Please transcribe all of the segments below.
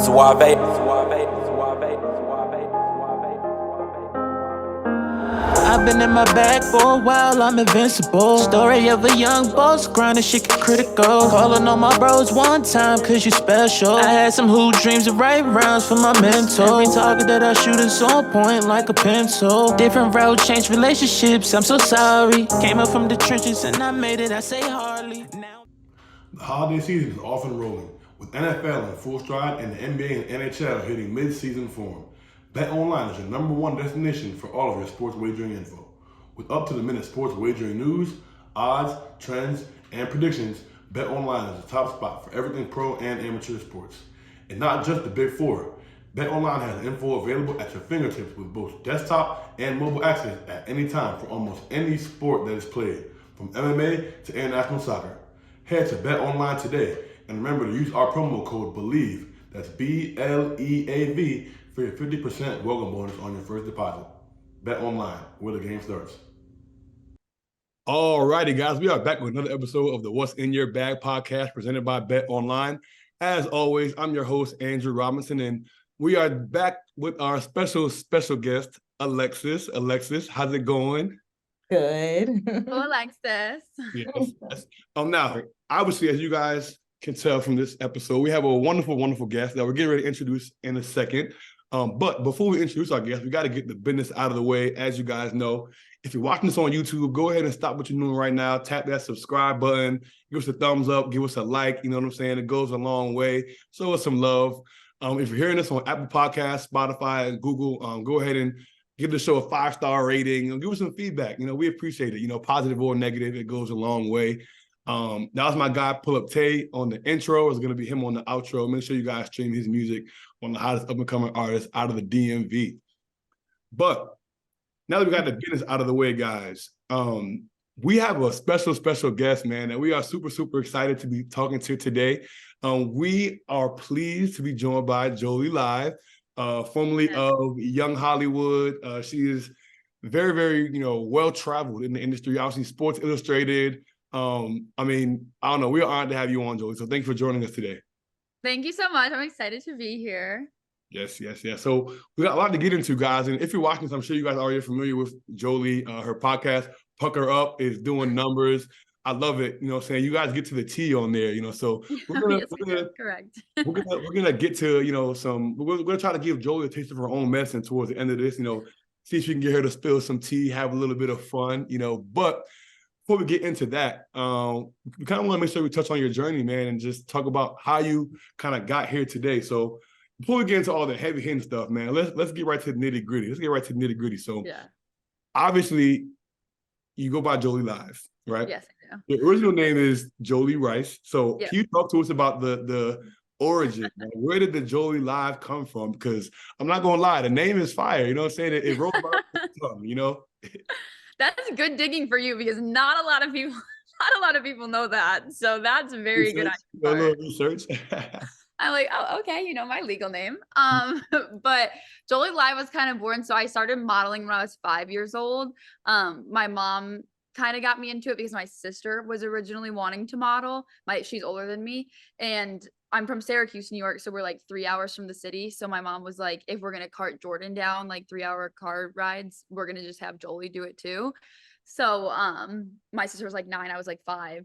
Suave. I've been in my bag for a while, I'm invincible. Story of a young boss, grinding shit get critical. Calling on my bros one time, cause you special. I had some hoop dreams of right rounds for my mentor. Every target that I shoot is on point like a pencil. Different road, changed relationships, I'm so sorry. Came up from the trenches and I made it, I say hardly. Now The holiday season is off and rolling, with NFL in full stride and the NBA and NHL hitting mid-season form. BetOnline is your number one destination for all of your sports wagering info. With up-to-the-minute sports wagering news, odds, trends, and predictions, BetOnline is the top spot for everything pro and amateur sports. And not just the Big Four. BetOnline has info available at your fingertips with both desktop and mobile access at any time for almost any sport that is played, from MMA to international soccer. Head to BetOnline today and remember to use our promo code BELIEVE, that's BLEAV, for your 50% welcome bonus on your first deposit. BetOnline, where the game starts. Alrighty, guys, we are back with another episode of the What's in Your Bag podcast presented by BetOnline. As always, I'm your host, Andrew Robinson, and we are back with our special guest, Alexis. Alexis, how's it going? Good. Oh, Alexis. Yes. Now, obviously, as you guys can tell from this episode, we have a wonderful guest that we're getting ready to introduce in a second. But before we introduce our guest, we got to get the business out of the way. As you guys know, if you're watching this on YouTube, go ahead and stop what you're doing right now. Tap that subscribe button. Give us a thumbs up. Give us a like. You know what I'm saying? It goes a long way. Show us some love. If you're hearing this on Apple Podcasts, Spotify, and Google, go ahead and give the show a 5-star rating and give us some feedback. You know, we appreciate it. You know, positive or negative, it goes a long way. That was my guy, Pull Up Tay, on the intro. It's going to be him on the outro. Make sure you guys stream his music on the hottest up-and-coming artist out of the DMV. But now that we got the business out of the way, guys, we have a special guest, man, that we are super excited to be talking to today. We are pleased to be joined by Jolie Live, formerly of Young Hollywood. She is very, well-traveled in the industry. Obviously, Sports Illustrated. I don't know. We are honored to have you on, Jolie. So thank you for joining us today. Thank you so much. I'm excited to be here. Yes. So we got a lot to get into, guys. And if you're watching this, I'm sure you guys are already familiar with Jolie. Her podcast, Pucker Up, is doing numbers. I love it. You know what I'm saying? You guys get to the T on there, so we're correct. we're gonna get to, we're gonna try to give Jolie a taste of her own medicine towards the end of this, see if you can get her to spill some tea, have a little bit of fun, but before we get into that, we kind of want to make sure we touch on your journey, man, and just talk about how you kind of got here today. So before we get into all the heavy hitting stuff, man, let's get right to the nitty gritty. So obviously you go by Jolie Live, right? Yes, I do. The original name is Jolie Rice. So can you talk to us about the origin? Man? Where did the Jolie Live come from? Because I'm not gonna lie, the name is fire. You know what I'm saying? It rolls off the tongue, That's good digging for you because not a lot of people know that. So that's very good. A little research. I'm like, oh, okay, my legal name. But Jolie Live was kind of born. So I started modeling when I was 5 years old. My mom kind of got me into it because my sister was originally wanting to model. She's older than me, and I'm from Syracuse, New York, so we're like 3 hours from the city. So my mom was like, if we're gonna cart Jordan down like 3-hour car rides, we're gonna just have Jolie do it too. So my sister was like 9, I was like 5.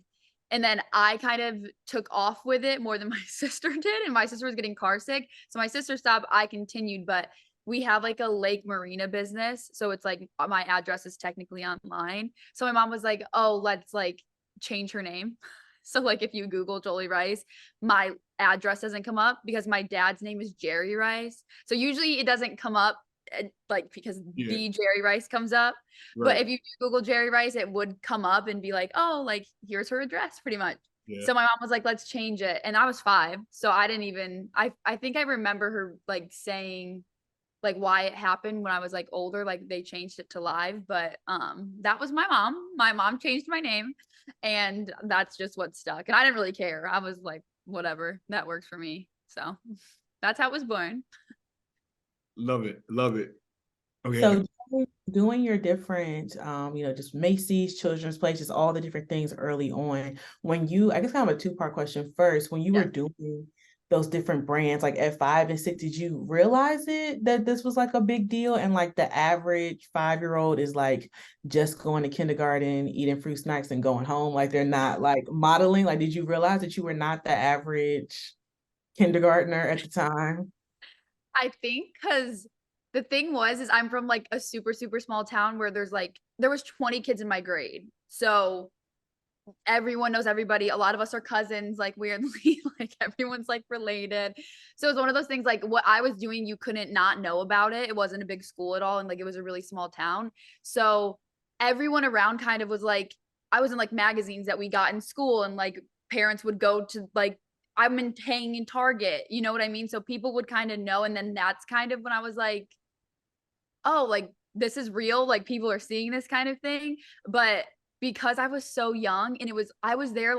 And then I kind of took off with it more than my sister did. And my sister was getting car sick. So my sister stopped, I continued, but we have like a lake marina business. So it's like my address is technically online. So my mom was like, oh, let's like change her name. So like if you Google Jolie Rice, my address doesn't come up because my dad's name is Jerry Rice. So usually it doesn't come up because the Jerry Rice comes up. Right. But if you Google Jerry Rice, it would come up and be like, oh, like here's her address pretty much. Yeah. So my mom was like, let's change it. And I was 5. So I didn't even, I think I remember her like saying like why it happened when I was like older, like they changed it to Live, but that was my mom. My mom changed my name and that's just what stuck. And I didn't really care. I was like, whatever, that works for me. So that's how it was born. Love it. Okay. So doing your different, just Macy's, children's places, all the different things early on, when you, I guess kind of a 2-part question. First, when you were doing those different brands like at 5 and 6, did you realize that this was like a big deal and like the average 5-year-old is like just going to kindergarten, eating fruit snacks and going home, like they're not like modeling? Like, did you realize that you were not the average kindergartner at the time? I think because the thing is I'm from like a super, super small town where there was 20 kids in my grade. So everyone knows everybody. A lot of us are cousins, like weirdly, like everyone's like related. So it's one of those things like what I was doing, you couldn't not know about it. It wasn't a big school at all. And like it was a really small town. So everyone around kind of was like, I was in like magazines that we got in school, and like parents would go to like, hanging in Target, you know what I mean? So people would kind of know. And then that's kind of when I was like, oh, like this is real. Like people are seeing this kind of thing. But because I was so young and I was there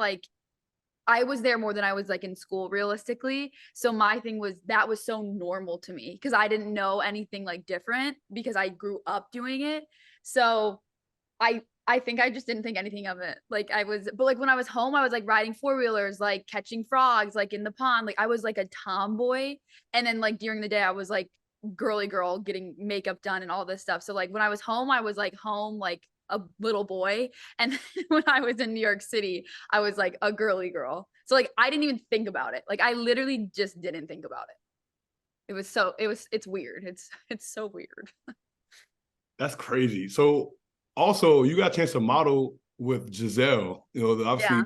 more than I was like in school realistically. So my thing was that was so normal to me because I didn't know anything like different because I grew up doing it. So I think I just didn't think anything of it. But like when I was home, I was like riding 4-wheelers, like catching frogs, like in the pond. Like I was like a tomboy. And then like during the day, I was like girly girl getting makeup done and all this stuff. So like when I was home, I was like home, like a little boy. And then when I was in New York City, I was like a girly girl. So like I didn't even think about it. Like I literally just didn't think about it. It's weird. It's so weird. That's crazy. So also you got a chance to model with Gisele, obviously. Yeah.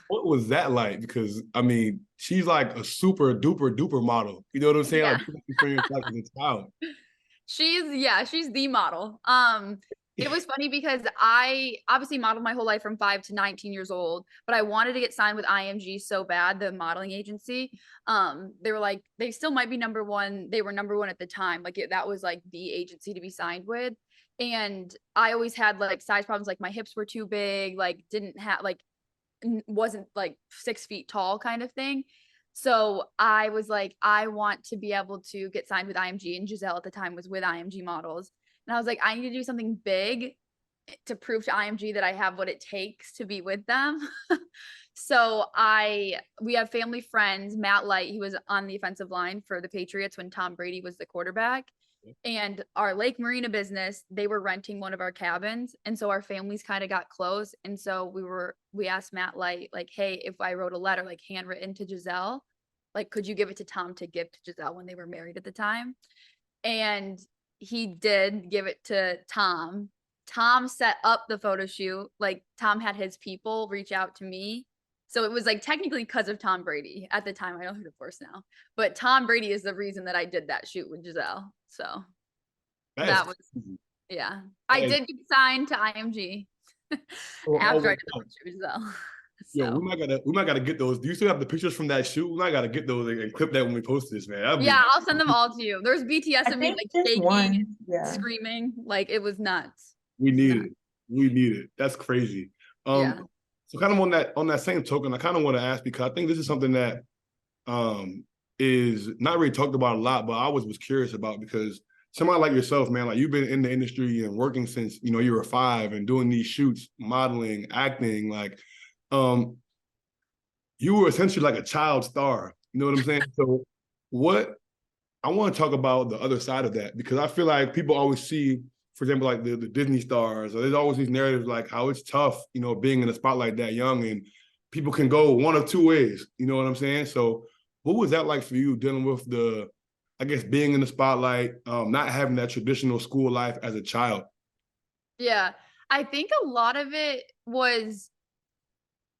What was that like? Because I mean, she's like a super duper duper model. You know what I'm saying? Yeah. Like experience like as a child. She's the model. It was funny because I obviously modeled my whole life from 5 to 19 years old, but I wanted to get signed with IMG so bad, the modeling agency. They were like, they still might be number one. They were number one at the time. Like that was like the agency to be signed with. And I always had like size problems. Like my hips were too big, like didn't have like, wasn't like 6 feet tall kind of thing. So I was like, I want to be able to get signed with IMG, and Gisele at the time was with IMG Models. And I was like, I need to do something big to prove to IMG that I have what it takes to be with them. So we have family friends, Matt Light, he was on the offensive line for the Patriots when Tom Brady was the quarterback. And our Lake Marina business, they were renting one of our cabins. And so our families kind of got close. And so we asked Matt Light, like, hey, if I wrote a letter, like handwritten to Gisele, like, could you give it to Tom to give to Gisele when they were married at the time? And he did give it to Tom. Tom set up the photo shoot. Like Tom had his people reach out to me. So it was like technically because of Tom Brady at the time. I know who, of course, now, but Tom Brady is the reason that I did that shoot with Gisele. So that was, yeah. I did get signed to IMG after I did the shoot with Gisele. Yo, So. we might gotta get those. Do you still have the pictures from that shoot? We might gotta get those and clip that when we post this, man. Yeah, I'll send them all to you. There's BTS of me like shaking, yeah, screaming, like it was nuts. We need it. We need it. That's crazy. Yeah. So kind of on that same token, I kind of want to ask because I think this is something that is not really talked about a lot, but I always was curious about because somebody like yourself, man, like you've been in the industry and working since you were 5 and doing these shoots, modeling, acting, like you were essentially like a child star. You know what I'm saying? So what I want to talk about the other side of that because I feel like people always see, for example, like the Disney stars, or there's always these narratives like how it's tough, being in the spotlight that young and people can go one of two ways. You know what I'm saying? So what was that like for you dealing with I guess, being in the spotlight, not having that traditional school life as a child? Yeah. I think a lot of it was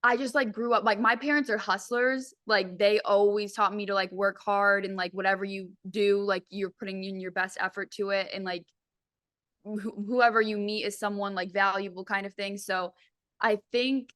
I just like grew up like my parents are hustlers. Like they always taught me to like work hard and like whatever you do, like you're putting in your best effort to it. And like whoever you meet is someone like valuable kind of thing. So I think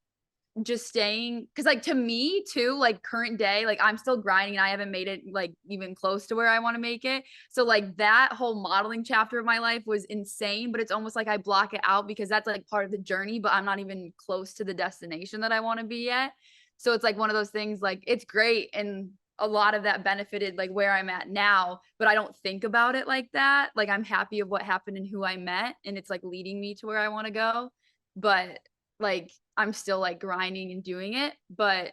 just staying, because like to me too, like current day, like I'm still grinding and I haven't made it like even close to where I want to make it. So like that whole modeling chapter of my life was insane, but it's almost like I block it out because that's like part of the journey, but I'm not even close to the destination that I want to be yet. So it's like one of those things, like it's great and a lot of that benefited like where I'm at now, but I don't think about it like that. Like I'm happy of what happened and who I met, and it's like leading me to where I want to go. But like I'm still like grinding and doing it, but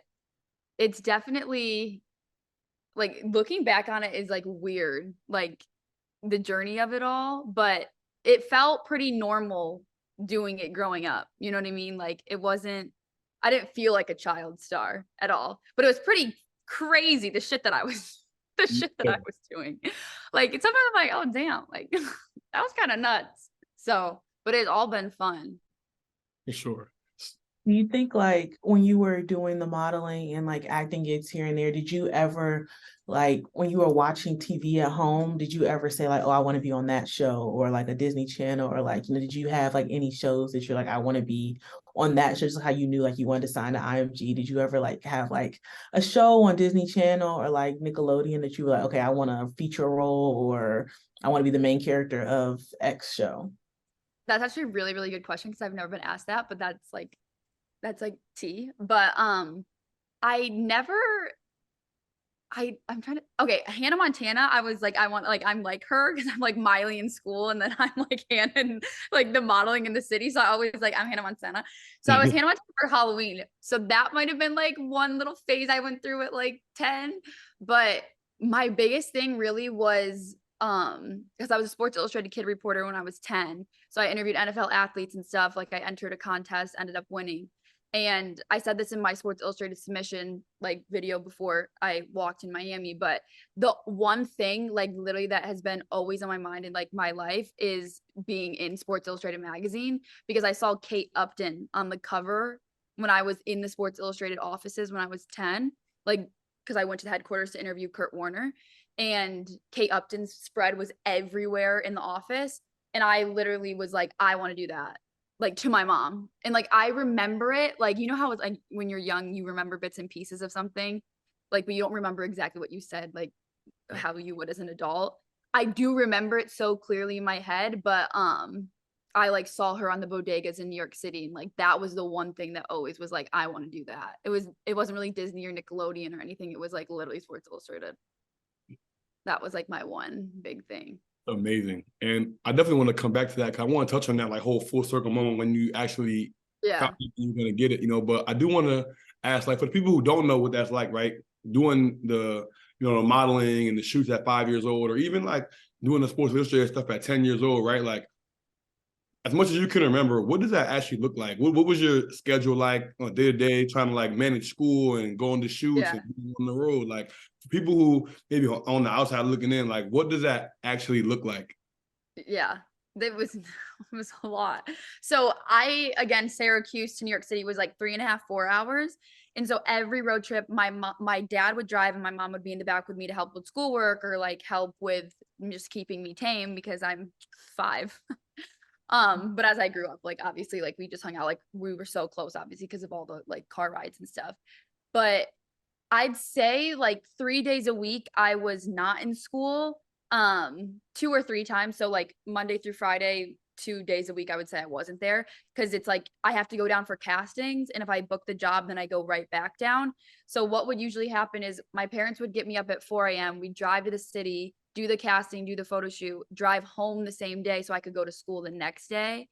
it's definitely like looking back on it is like weird, like the journey of it all, but it felt pretty normal doing it growing up. You know what I mean? Like I didn't feel like a child star at all, but it was pretty crazy the shit that I was doing. Like sometimes I'm like, oh damn, like that was kind of nuts. So, but it's all been fun. For sure. Do you think like when you were doing the modeling and like acting gigs here and there, did you ever like when you were watching TV at home, did you ever say like, oh, I want to be on that show or like a Disney Channel or like, did you have like any shows that you're like, I want to be on that show, just like how you knew like you wanted to sign to IMG? Did you ever like have like a show on Disney Channel or like Nickelodeon that you were like, okay, I want to feature a role or I want to be the main character of X show? That's actually a really, really good question because I've never been asked that, but that's like tea. But I never I'm trying to okay, Hannah Montana, I was like, I want like I'm like her because I'm like Miley in school, and then I'm like Hannah and like the modeling in the city. So I always like I'm Hannah Montana. So I was Hannah Montana for Halloween. So that might have been like one little phase I went through at like 10. But my biggest thing really was because I was a Sports Illustrated kid reporter when I was 10. So I interviewed NFL athletes and stuff. Like I entered a contest, ended up winning. And I said this in my Sports Illustrated submission like video before I walked in Miami, but the one thing like literally that has been always on my mind in like my life is being in Sports Illustrated magazine, because I saw Kate Upton on the cover when I was in the Sports Illustrated offices when I was 10, like because I went to the headquarters to interview Kurt Warner, and Kate Upton's spread was everywhere in the office. And I literally was like, I want to do that, like to my mom. And like I remember it, like you know how it's like when you're young you remember bits and pieces of something, like but you don't remember exactly what you said, like how you would as an adult. I do remember it so clearly in my head, but I like saw her on the bodegas in New York City, and like that was the one thing that always was like I want to do that. It wasn't really Disney or Nickelodeon or anything, it was like literally Sports Illustrated. That was like my one big thing. Amazing. And I definitely want to come back to that because I want to touch on that like whole full circle moment when you actually Yeah. you're going to get it, but I do want to ask, like, for the people who don't know what that's like, right? Doing the, the modeling and the shoots at 5 years old, or even like doing the Sports Illustrated stuff at 10 years old, right? Like, as much as you can remember, what does that actually look like? What was your schedule like on day to day, trying to like manage school and going to shoots and being on the road? Like, for people who maybe on the outside looking in, like, what does that actually look like? Yeah, it was a lot. So again, Syracuse to New York City was like 3.5, 4 hours. And so every road trip, my dad would drive and my mom would be in the back with me to help with schoolwork or like help with just keeping me tame because I'm 5. But as I grew up, like obviously like we just hung out, like we were so close obviously because of all the like car rides and stuff. But I'd say like 3 days a week I was not in school, 2 or 3 times. So like Monday through Friday, 2 days a week I would say I wasn't there, because it's like I have to go down for castings, and if I book the job then I go right back down. So what would usually happen is my parents would get me up at 4 a.m. We'd drive to the city, do the casting, do the photo shoot, drive home the same day so I could go to school the next day.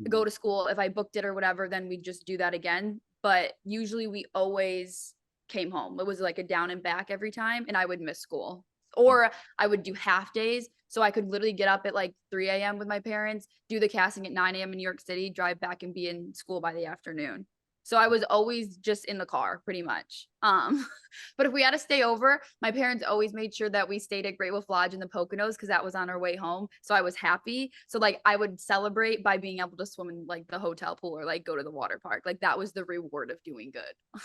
Go to school, if I booked it or whatever, then we'd just do that again. But usually we always came home. It was like a down and back every time, and I would miss school. Or I would do half days, so I could literally get up at like 3 a.m. with my parents, do the casting at 9 a.m. in New York City, drive back and be in school by the afternoon. So I was always just in the car pretty much. But if we had to stay over, my parents always made sure that we stayed at Great Wolf Lodge in the Poconos because that was on our way home. So I was happy. So like I would celebrate by being able to swim in like the hotel pool or like go to the water park. Like that was the reward of doing good.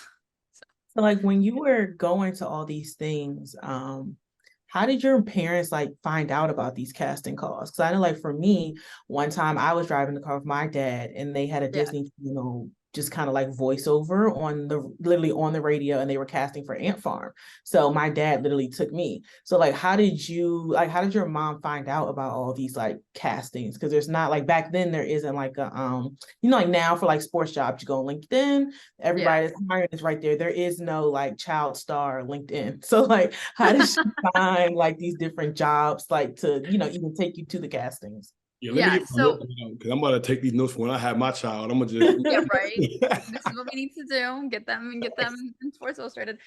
So like when you were going to all these things, how did your parents like find out about these casting calls? Because I know like for me, one time I was driving the car with my dad and they had a Disney Channel just kind of like voiceover on literally on the radio, and they were casting for Ant Farm. So my dad literally took me. So like how did your mom find out about all these like castings? Because there's not like back then there isn't like a like now for like sports jobs you go on LinkedIn, everybody that's hiring is right there. There is no like child star LinkedIn. So like how did she find like these different jobs like to even take you to the castings? Yeah, let me Yeah, get my so notes because I'm gonna take these notes for when I have my child. I'm gonna just yeah, right. This is what we need to do. Get them in Sports Illustrated.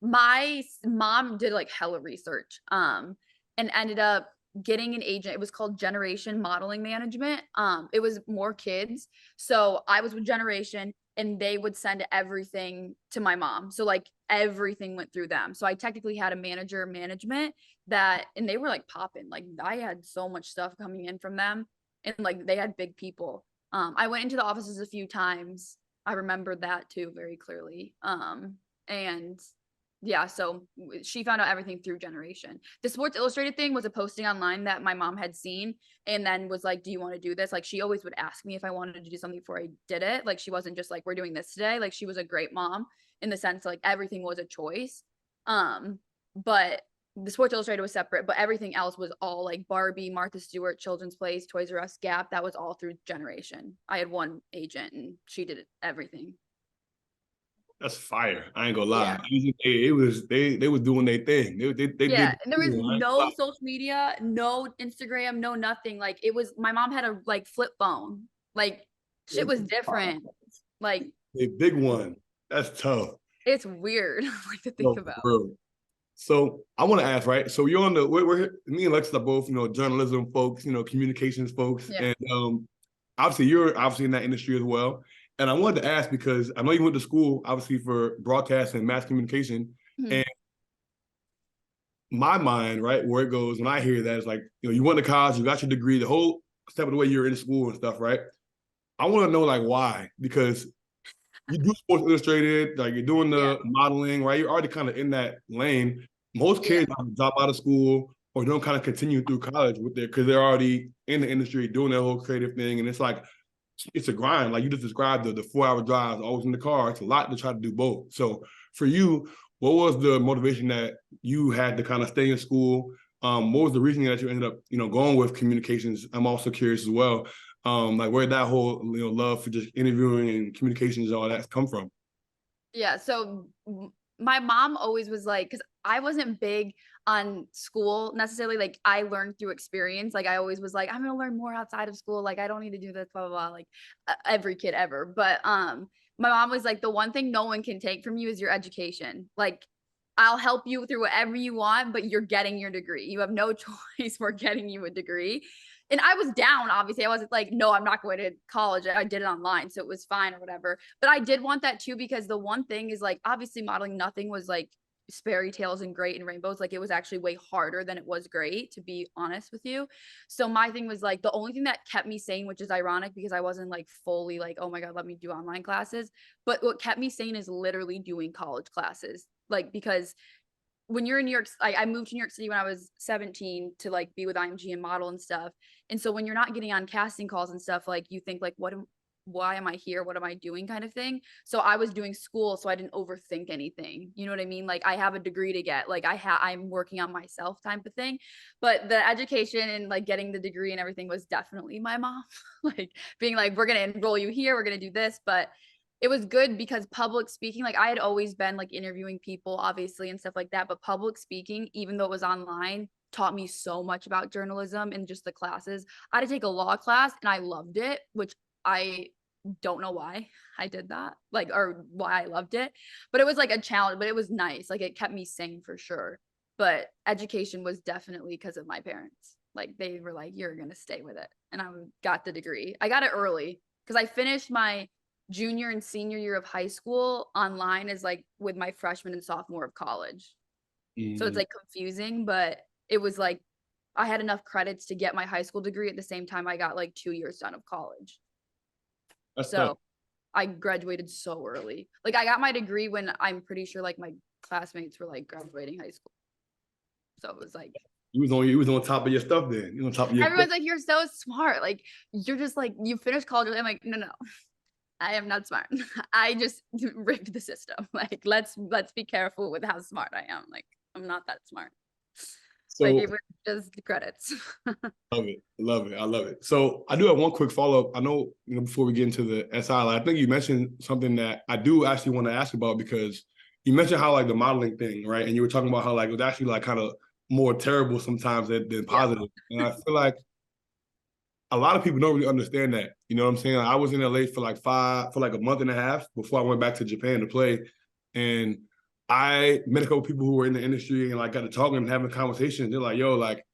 My mom did like hella research, and ended up getting an agent. It was called Generation Modeling Management. It was more kids. So I was with Generation and they would send everything to my mom. So like everything went through them. So I technically had a manager management that, and they were like popping. Like I had so much stuff coming in from them, and like they had big people. I went into the offices a few times. I remember that too very clearly. And yeah, so she found out everything through Generation. The Sports Illustrated thing was a posting online that my mom had seen and then was like, do you want to do this? Like she always would ask me if I wanted to do something before I did it. Like she wasn't just like, we're doing this today. Like she was a great mom in the sense like everything was a choice. But the Sports Illustrated was separate, but everything else was all like Barbie, Martha Stewart, Children's Place, Toys R Us, Gap. That was all through Generation. I had one agent and she did everything. that's fire. I ain't gonna Yeah. lie. It was they was doing their thing. They Yeah, did. and there was Right? no social media, no Instagram, no nothing. Like it was, my mom had a like flip phone. Like shit was different. Like A big one. That's tough. it's weird like to think No, about. for real. So I want to ask, right? So you're on the we're me and Lex are both, journalism folks, communications folks, Yeah. and obviously you're obviously in that industry as well. And I wanted to ask because I know you went to school obviously for broadcast and mass communication, Mhm. and my mind, right, where it goes when I hear that is like, you went to college, you got your degree, the whole step of the way you're in school and stuff, right? I want to know like why, because you do Sports Illustrated, like you're doing the modeling, right? You're already kind of in that lane. Most kids drop out of school or don't kind of continue through college with their because they're already in the industry doing their whole creative thing, and it's like it's a grind. Like you just described the 4-hour drives, always in the car. It's a lot to try to do both. So for you, what was the motivation that you had to kind of stay in school? What was the reason that you ended up, going with communications? I'm also curious as well. Like where that whole love for just interviewing and communications and all that come from? Yeah, so my mom always was like, because I wasn't big on school necessarily. Like I learned through experience. Like I always was like, I'm gonna learn more outside of school. Like I don't need to do this, blah blah blah. Like every kid ever. But my mom was like, the one thing no one can take from you is your education. Like I'll help you through whatever you want, but you're getting your degree. You have no choice. We're getting you a degree. And I was down, obviously. I wasn't like, no, I'm not going to college. I did it online, so it was fine or whatever. But I did want that too, because the one thing is like, obviously modeling, nothing was like fairy tales and great and rainbows. Like it was actually way harder than it was great, to be honest with you. So my thing was like, the only thing that kept me sane, which is ironic because I wasn't like fully like, oh my God, let me do online classes. But what kept me sane is literally doing college classes. Like, because when you're in New York, I moved to New York City when I was 17 to like be with IMG and model and stuff. And so when you're not getting on casting calls and stuff, like you think like, why am I here? What am I doing kind of thing. So I was doing school, so I didn't overthink anything. You know what I mean? Like I have a degree to get, like I'm working on myself type of thing. But the education and like getting the degree and everything was definitely my mom, like being like, we're going to enroll you here. We're going to do this. But it was good because public speaking, like I had always been like interviewing people obviously and stuff like that, but public speaking, even though it was online, taught me so much about journalism and just the classes. I had to take a law class and I loved it, which I don't know why I did that, like, or why I loved it, but it was like a challenge, but it was nice. Like it kept me sane for sure. But education was definitely because of my parents. Like they were like, you're going to stay with it. And I got the degree. I got it early because I finished my junior and senior year of high school online is like with my freshman and sophomore of college. So it's like confusing, but it was like I had enough credits to get my high school degree at the same time I got like 2 years done of college. That's so tough. I graduated so early. Like I got my degree when I'm pretty sure like my classmates were like graduating high school. So it was like You was on top of your stuff then. You on top of your everyone's like, you're so smart. Like you're just like, you finished college. I'm like, no. I am not smart. I just rigged the system. Like, let's be careful with how smart I am. Like, I'm not that smart. So like, it was just credits. love it. I love it. So I do have one quick follow-up. I know, before we get into the SI, I think you mentioned something that I do actually want to ask about, because you mentioned how like the modeling thing, right? And you were talking about how like it was actually like kind of more terrible sometimes than positive. And I feel like a lot of people don't really understand that. You know what I'm saying? I was in LA for like a month and a half before I went back to Japan to play. And I met a couple people who were in the industry and like got to talking and having conversations. They're like, yo, like,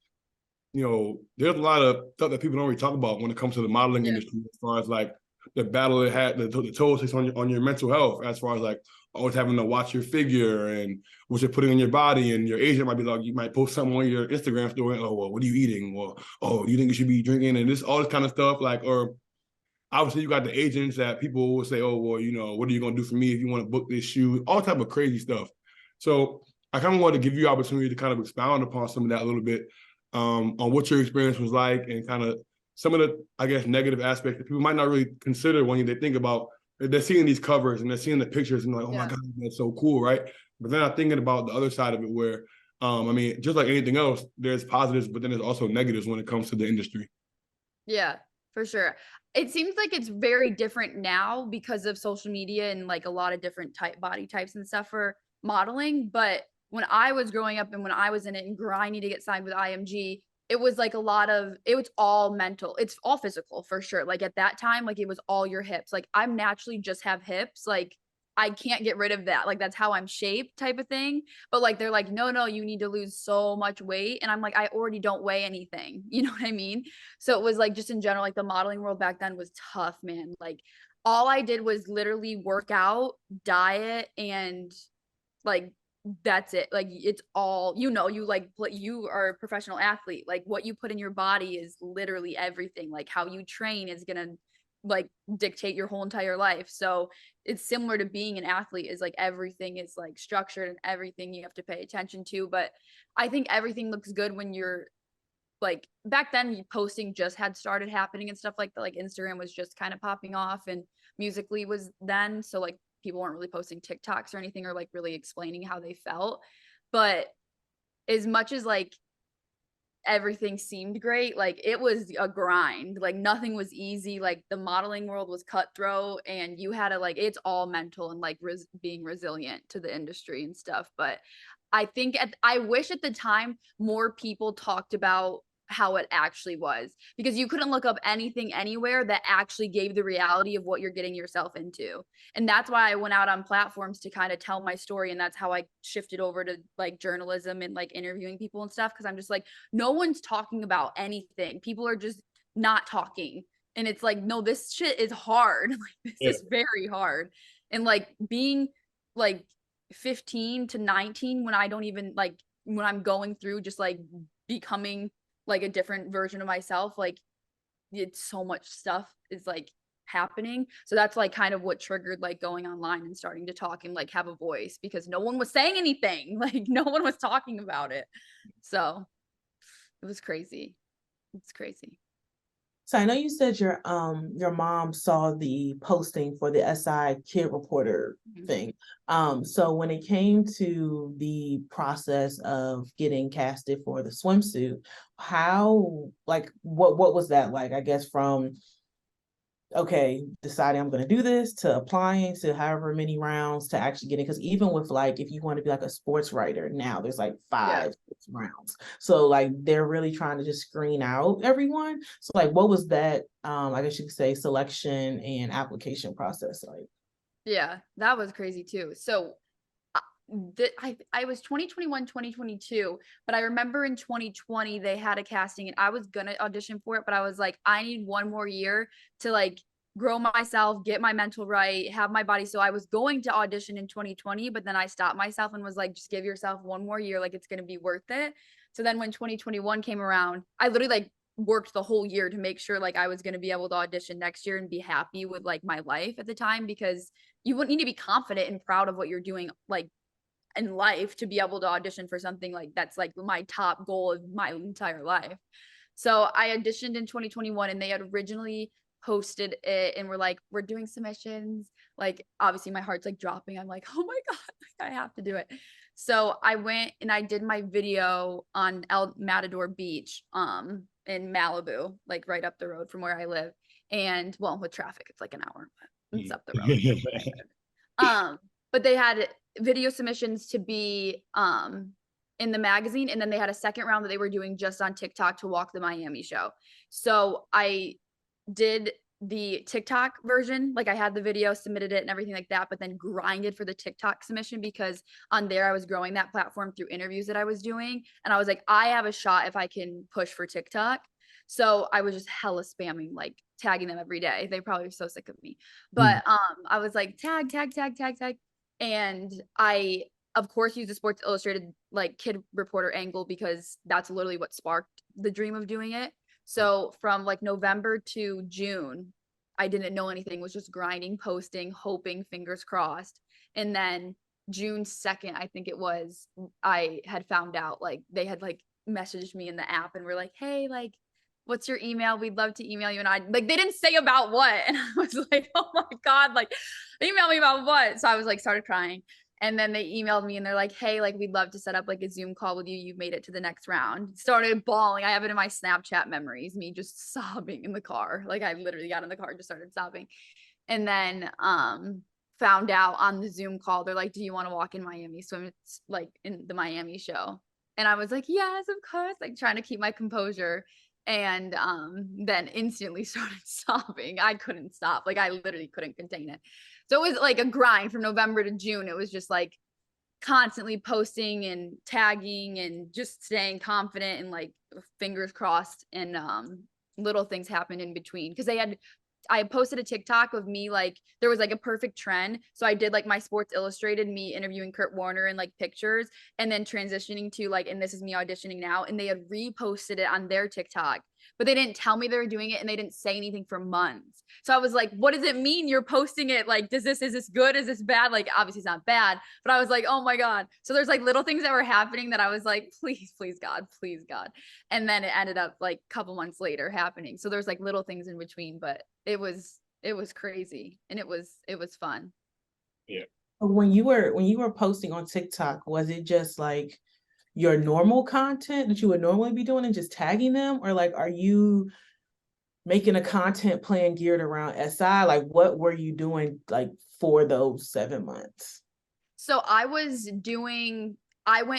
you know, there's a lot of stuff that people don't really talk about when it comes to the modeling industry, as far as like the battle it had, the toll it takes on your mental health, as far as like always having to watch your figure and what you're putting on your body. And your agent might be like, you might post something on your Instagram story. Oh, well, what are you eating? Well, oh, you think you should be drinking and this, all this kind of stuff. Like, or obviously you got the agents that people will say, oh, well, you know, what are you going to do for me if you want to book this shoe? All type of crazy stuff. So I kind of wanted to give you opportunity to kind of expound upon some of that a little bit, on what your experience was like and kind of some of the, I guess, negative aspects that people might not really consider when they think about, they're seeing these covers and they're seeing the pictures and like, oh my God, that's so cool, right? But then I'm thinking about the other side of it where, I mean, just like anything else, there's positives, but then there's also negatives when it comes to the industry. Yeah, for sure. It seems like it's very different now because of social media and like a lot of different body types and stuff for modeling. But when I was growing up and when I was in it and grinding to get signed with IMG, it was like it was all mental. It's all physical for sure. Like at that time, like it was all your hips. Like I'm naturally just have hips. Like I can't get rid of that. Like that's how I'm shaped type of thing. But like they're like, no, you need to lose so much weight. And I'm like, I already don't weigh anything. You know what I mean? So it was like just in general, like the modeling world back then was tough, man. Like all I did was literally work out, diet, and like that's it. Like it's all, you know, you are a professional athlete. Like what you put in your body is literally everything. Like how you train is gonna like dictate your whole entire life. So it's similar to being an athlete, is like everything is like structured and everything you have to pay attention to. But I think everything looks good when you're like, back then posting just had started happening and stuff like that. Like Instagram was just kind of popping off and Musically was then. So like people weren't really posting TikToks or anything or like really explaining how they felt. But as much as like everything seemed great, like it was a grind. Like nothing was easy. Like the modeling world was cutthroat and you had to like, it's all mental and like being resilient to the industry and stuff. But I think I wish at the time more people talked about how it actually was, because you couldn't look up anything anywhere that actually gave the reality of what you're getting yourself into. And that's why I went out on platforms to kind of tell my story. And that's how I shifted over to like journalism and like interviewing people and stuff. Cause I'm just like, no one's talking about anything. People are just not talking. And it's like, no, this shit is hard. Like this is very hard. And like being like 15 to 19 when I don't even like, when I'm going through just like becoming like a different version of myself, like it's so much stuff is like happening. So that's like kind of what triggered like going online and starting to talk and like have a voice, because no one was saying anything. Like no one was talking about it. So it was crazy. It's crazy. So I know you said your mom saw the posting for the SI Kid Reporter thing. So when it came to the process of getting casted for the swimsuit, how, like, what was that like? I guess from okay, deciding I'm going to do this to applying to however many rounds to actually getting, because even with like, if you want to be like a sports writer now, there's like 5 rounds. So like, they're really trying to just screen out everyone. So like, what was that, I guess you could say, selection and application process like? Yeah, that was crazy too. So I was 2021, 2022, but I remember in 2020 they had a casting and I was gonna audition for it, but I was like, I need one more year to like grow myself, get my mental right, have my body. So I was going to audition in 2020, but then I stopped myself and was like, just give yourself one more year, like it's gonna be worth it. So then when 2021 came around, I literally like worked the whole year to make sure like I was going to be able to audition next year and be happy with like my life at the time, because you would need to be confident and proud of what you're doing like in life to be able to audition for something like that's like my top goal of my entire life. So I auditioned in 2021 and they had originally posted it and were like, we're doing submissions. Like obviously my heart's like dropping. I'm like, oh my God, like, I have to do it. So I went and I did my video on El Matador Beach in Malibu, like right up the road from where I live. And well, with traffic, it's like an hour, but it's up the road. But they had video submissions to be in the magazine. And then they had a second round that they were doing just on TikTok to walk the Miami show. So I did the TikTok version, like I had the video, submitted it and everything like that, but then grinded for the TikTok submission because on there I was growing that platform through interviews that I was doing. And I was like, I have a shot if I can push for TikTok. So I was just hella spamming, like tagging them every day. They probably were so sick of me. But I was like, tag. And I, of course, used the Sports Illustrated like kid reporter angle because that's literally what sparked the dream of doing it. So from like November to June, I didn't know anything, was just grinding, posting, hoping, fingers crossed. And then June 2nd, I think it was, I had found out, like they had like messaged me in the app and were like, hey, like, what's your email? We'd love to email you. And I like, they didn't say about what. And I was like, oh my God, like email me about what? So I was like, started crying. And then they emailed me and they're like, hey, like, we'd love to set up like a Zoom call with you. You've made it to the next round. Started bawling. I have it in my Snapchat memories, me just sobbing in the car. Like I literally got in the car and just started sobbing. And then found out on the Zoom call, they're like, do you want to walk in Miami swim? It's like in the Miami show. And I was like, yes, of course, like trying to keep my composure. And then instantly started sobbing. I couldn't stop. Like I literally couldn't contain it. So it was like a grind from November to June. It was just like constantly posting and tagging and just staying confident and like fingers crossed. And little things happened in between because I posted a TikTok of me, like there was like a perfect trend. So I did like my Sports Illustrated, me interviewing Kurt Warner and like pictures, and then transitioning to like, and this is me auditioning now. And they had reposted it on their TikTok, but they didn't tell me they were doing it and they didn't say anything for months. So I was like, what does it mean you're posting it? Like, is this good? Is this bad? Like, obviously it's not bad, but I was like, oh my God. So there's like little things that were happening that I was like, please, God, please God. And then it ended up like a couple months later happening. So there's like little things in between, but it was crazy and it was fun. Yeah. When you were posting on TikTok, was it just like your normal content that you would normally be doing and just tagging them, or like are you making a content plan geared around SI? Like what were you doing like for those 7 months? So I went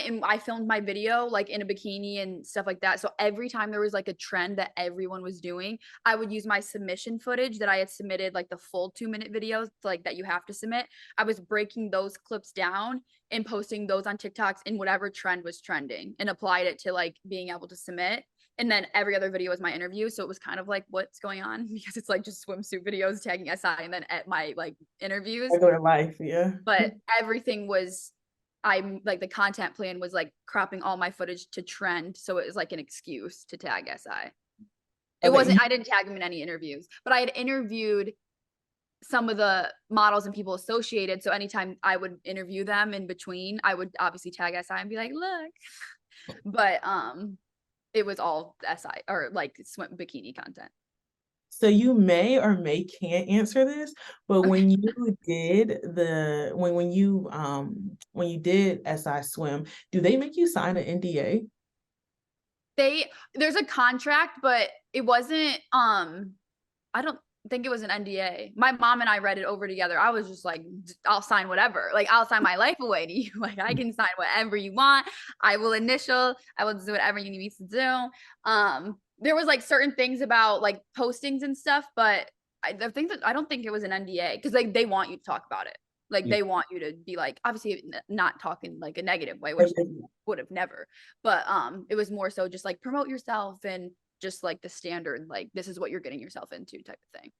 and I filmed my video like in a bikini and stuff like that. So every time there was like a trend that everyone was doing, I would use my submission footage that I had submitted, like the full 2-minute videos like that you have to submit. I was breaking those clips down and posting those on TikToks in whatever trend was trending and applied it to like being able to submit. And then every other video was my interview. So it was kind of like, what's going on? Because it's like just swimsuit videos tagging SI and then at my like interviews. Regular life, yeah. But everything was, I'm like the content plan was like cropping all my footage to trend. So it was like an excuse to tag SI. It wasn't, I didn't tag them in any interviews, but I had interviewed some of the models and people associated. So anytime I would interview them in between, I would obviously tag SI and be like, look, but it was all SI or like swim bikini content. So you may or may can't answer this, but okay. When you did when you did SI Swim, do they make you sign an NDA? There's a contract, but it wasn't I don't think it was an NDA. My mom and I read it over together. I was just like, I'll sign whatever. Like I'll sign my life away to you. Like I can sign whatever you want. I will initial. I will do whatever you need me to do. There was like certain things about like postings and stuff, but I don't think it was an NDA because like they want you to talk about it. Like they want you to be like, obviously not talking like a negative way, which would have never, but it was more so just like promote yourself and just like the standard, like this is what you're getting yourself into type of thing.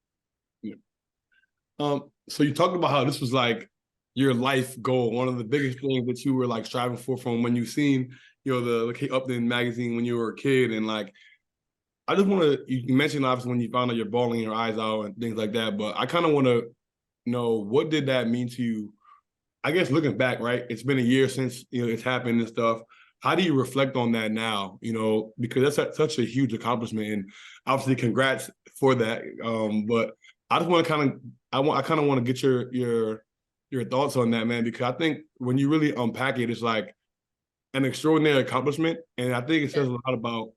Yeah. So you talked about how this was like your life goal, one of the biggest things that you were like striving for from when you seen, you know, the Kate Upton magazine when you were a kid. And like, I just want to, you mentioned obviously when you found out you're bawling your eyes out and things like that, but I kind of want to know, what did that mean to you? I guess looking back, right? It's been a year since, you know, it's happened and stuff. How do you reflect on that now? You know, because that's such a huge accomplishment, and obviously congrats for that. But I just want to I kind of want to get your thoughts on that, man, because I think when you really unpack it, it's like an extraordinary accomplishment. And I think it says a lot about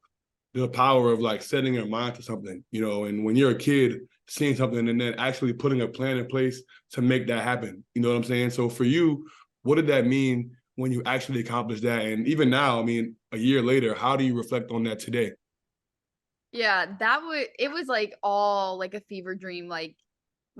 the power of like setting your mind to something, you know, and when you're a kid, seeing something and then actually putting a plan in place to make that happen. You know what I'm saying? So for you, what did that mean when you actually accomplished that? And even now, I mean, a year later, how do you reflect on that today? Yeah, it was like all like a fever dream. Like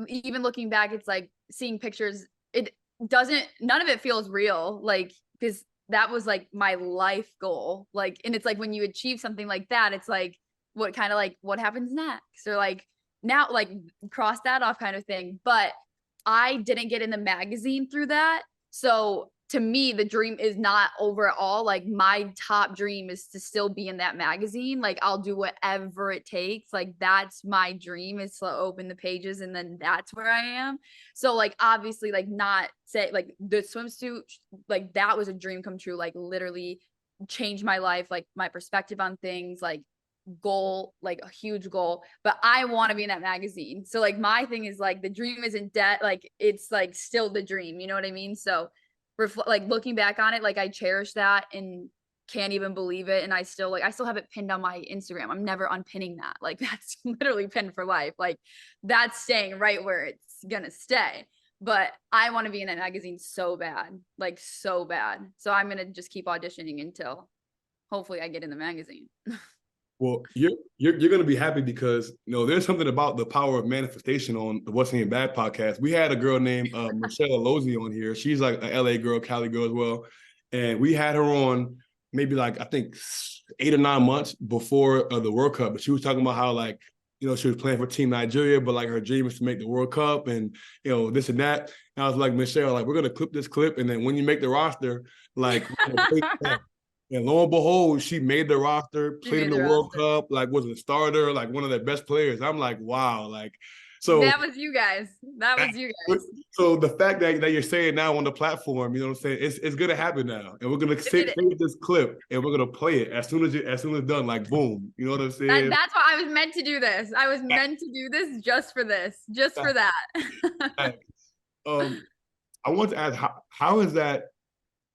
even looking back, it's like seeing pictures, none of it feels real. Like, because that was like my life goal. Like, and it's like when you achieve something like that, it's like what happens next? Or like now, like cross that off kind of thing. But I didn't get in the magazine through that. So to me, the dream is not over at all. Like my top dream is to still be in that magazine. Like I'll do whatever it takes. Like that's my dream, is to open the pages and then that's where I am. So like obviously like not say like the swimsuit, like that was a dream come true. Like literally changed my life, like my perspective on things, like goal, like a huge goal. But I want to be in that magazine. So like my thing is like the dream isn't dead. Like it's like still the dream. You know what I mean? So like looking back on it, like I cherish that and can't even believe it. And I still have it pinned on my Instagram. I'm never unpinning that. Like that's literally pinned for life. Like that's staying right where it's gonna stay. But I want to be in that magazine so bad, like so bad. So I'm gonna just keep auditioning until hopefully I get in the magazine. Well, you're going to be happy because, there's something about the power of manifestation on the What's Ain't Bad podcast. We had a girl named Michelle Lozzi on here. She's like an LA girl, Cali girl as well. And we had her on maybe like, I think 8 or 9 months before the World Cup. But she was talking about how like, she was playing for Team Nigeria, but like her dream is to make the World Cup and, this and that. And I was like, Michelle, like, we're going to clip this clip. And then when you make the roster, like, and lo and behold, she made the roster, played in the World Cup, like was a starter, like one of their best players. I'm like, wow, like so that was you guys. That was you guys. So the fact that you're saying now on the platform, you know what I'm saying, it's gonna happen now. And we're gonna save this clip and we're gonna play it as soon as it's done, like boom. You know what I'm saying? That's why I was meant to do this. I was meant to do this just for this, just for that. I want to ask, how is that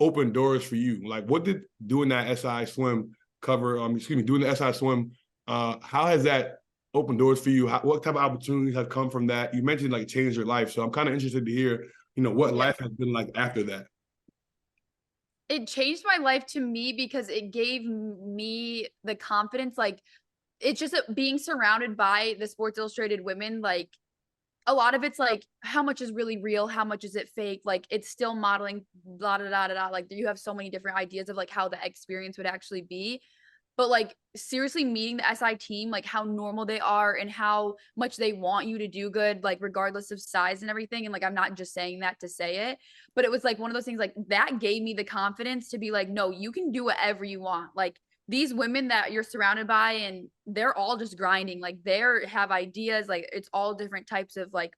open doors for you? Like, what did doing that SI swim cover, doing the SI swim, how has that opened doors for you? What type of opportunities have come from that? You mentioned like changed your life. So I'm kind of interested to hear, what life has been like after that. It changed my life to me because it gave me the confidence. Like it's just being surrounded by the Sports Illustrated women, like a lot of it's like how much is really real, how much is it fake, like it's still modeling, blah da da da da. Like you have so many different ideas of like how the experience would actually be, but like seriously meeting the SI team, like how normal they are and how much they want you to do good, like regardless of size and everything. And like I'm not just saying that to say it, but it was like one of those things like that gave me the confidence to be like, no, you can do whatever you want. Like these women that you're surrounded by, and they're all just grinding, like they have ideas, like it's all different types of like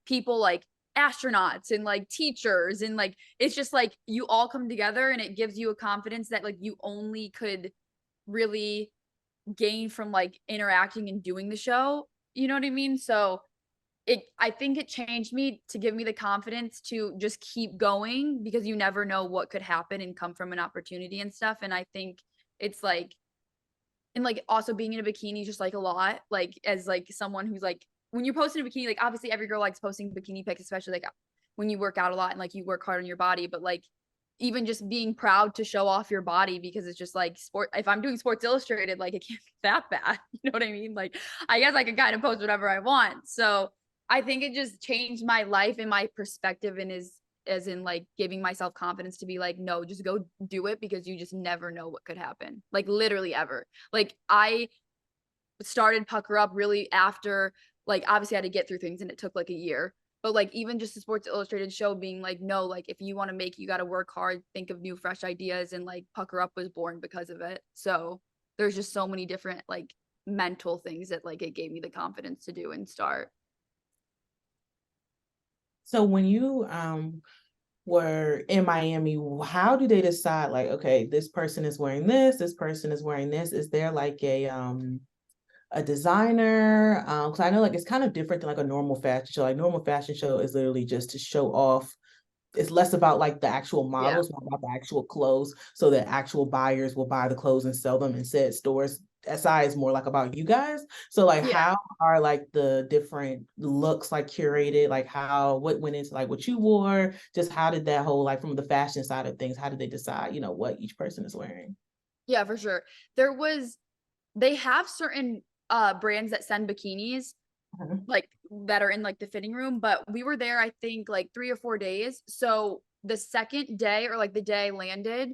people, like astronauts and like teachers, and like it's just like you all come together and it gives you a confidence that like you only could really gain from like interacting and doing the show. You know what I mean? So I think it changed me to give me the confidence to just keep going, because you never know what could happen and come from an opportunity and stuff. And I think it's like, and like also being in a bikini just like a lot, like as like someone who's like, when you're posting a bikini, like obviously every girl likes posting bikini pics, especially like when you work out a lot and like you work hard on your body, but like even just being proud to show off your body, because it's just like if I'm doing Sports Illustrated, like it can't be that bad. You know what I mean? Like I guess I can kind of post whatever I want. So I think it just changed my life and my perspective, and as in like giving myself confidence to be like, no, just go do it, because you just never know what could happen. Like literally ever. Like I started Pucker Up really after, like obviously I had to get through things and it took like a year. But like even just the Sports Illustrated show being like, no, like if you want to make, you got to work hard, think of new fresh ideas, and like Pucker Up was born because of it. So there's just so many different like mental things that like it gave me the confidence to do and start. So when you were in Miami, how do they decide like, okay, this person is wearing this person is wearing this? Is there like a designer? Because I know like it's kind of different than like a normal fashion show. Like normal fashion show is literally just to show off it's less about like the actual Yeah. models, more about the actual clothes, so that actual buyers will buy the clothes and sell them in said stores. SI is more like about you guys. So like, Yeah. how are like the different looks like curated? Like what went into like what you wore? Just how did that whole, like from the fashion side of things, how did they decide, what each person is wearing? Yeah, for sure. They have certain brands that send bikinis Mhm. like that are in like the fitting room, but we were there I think like 3 or 4 days. So the second day or like the day I landed,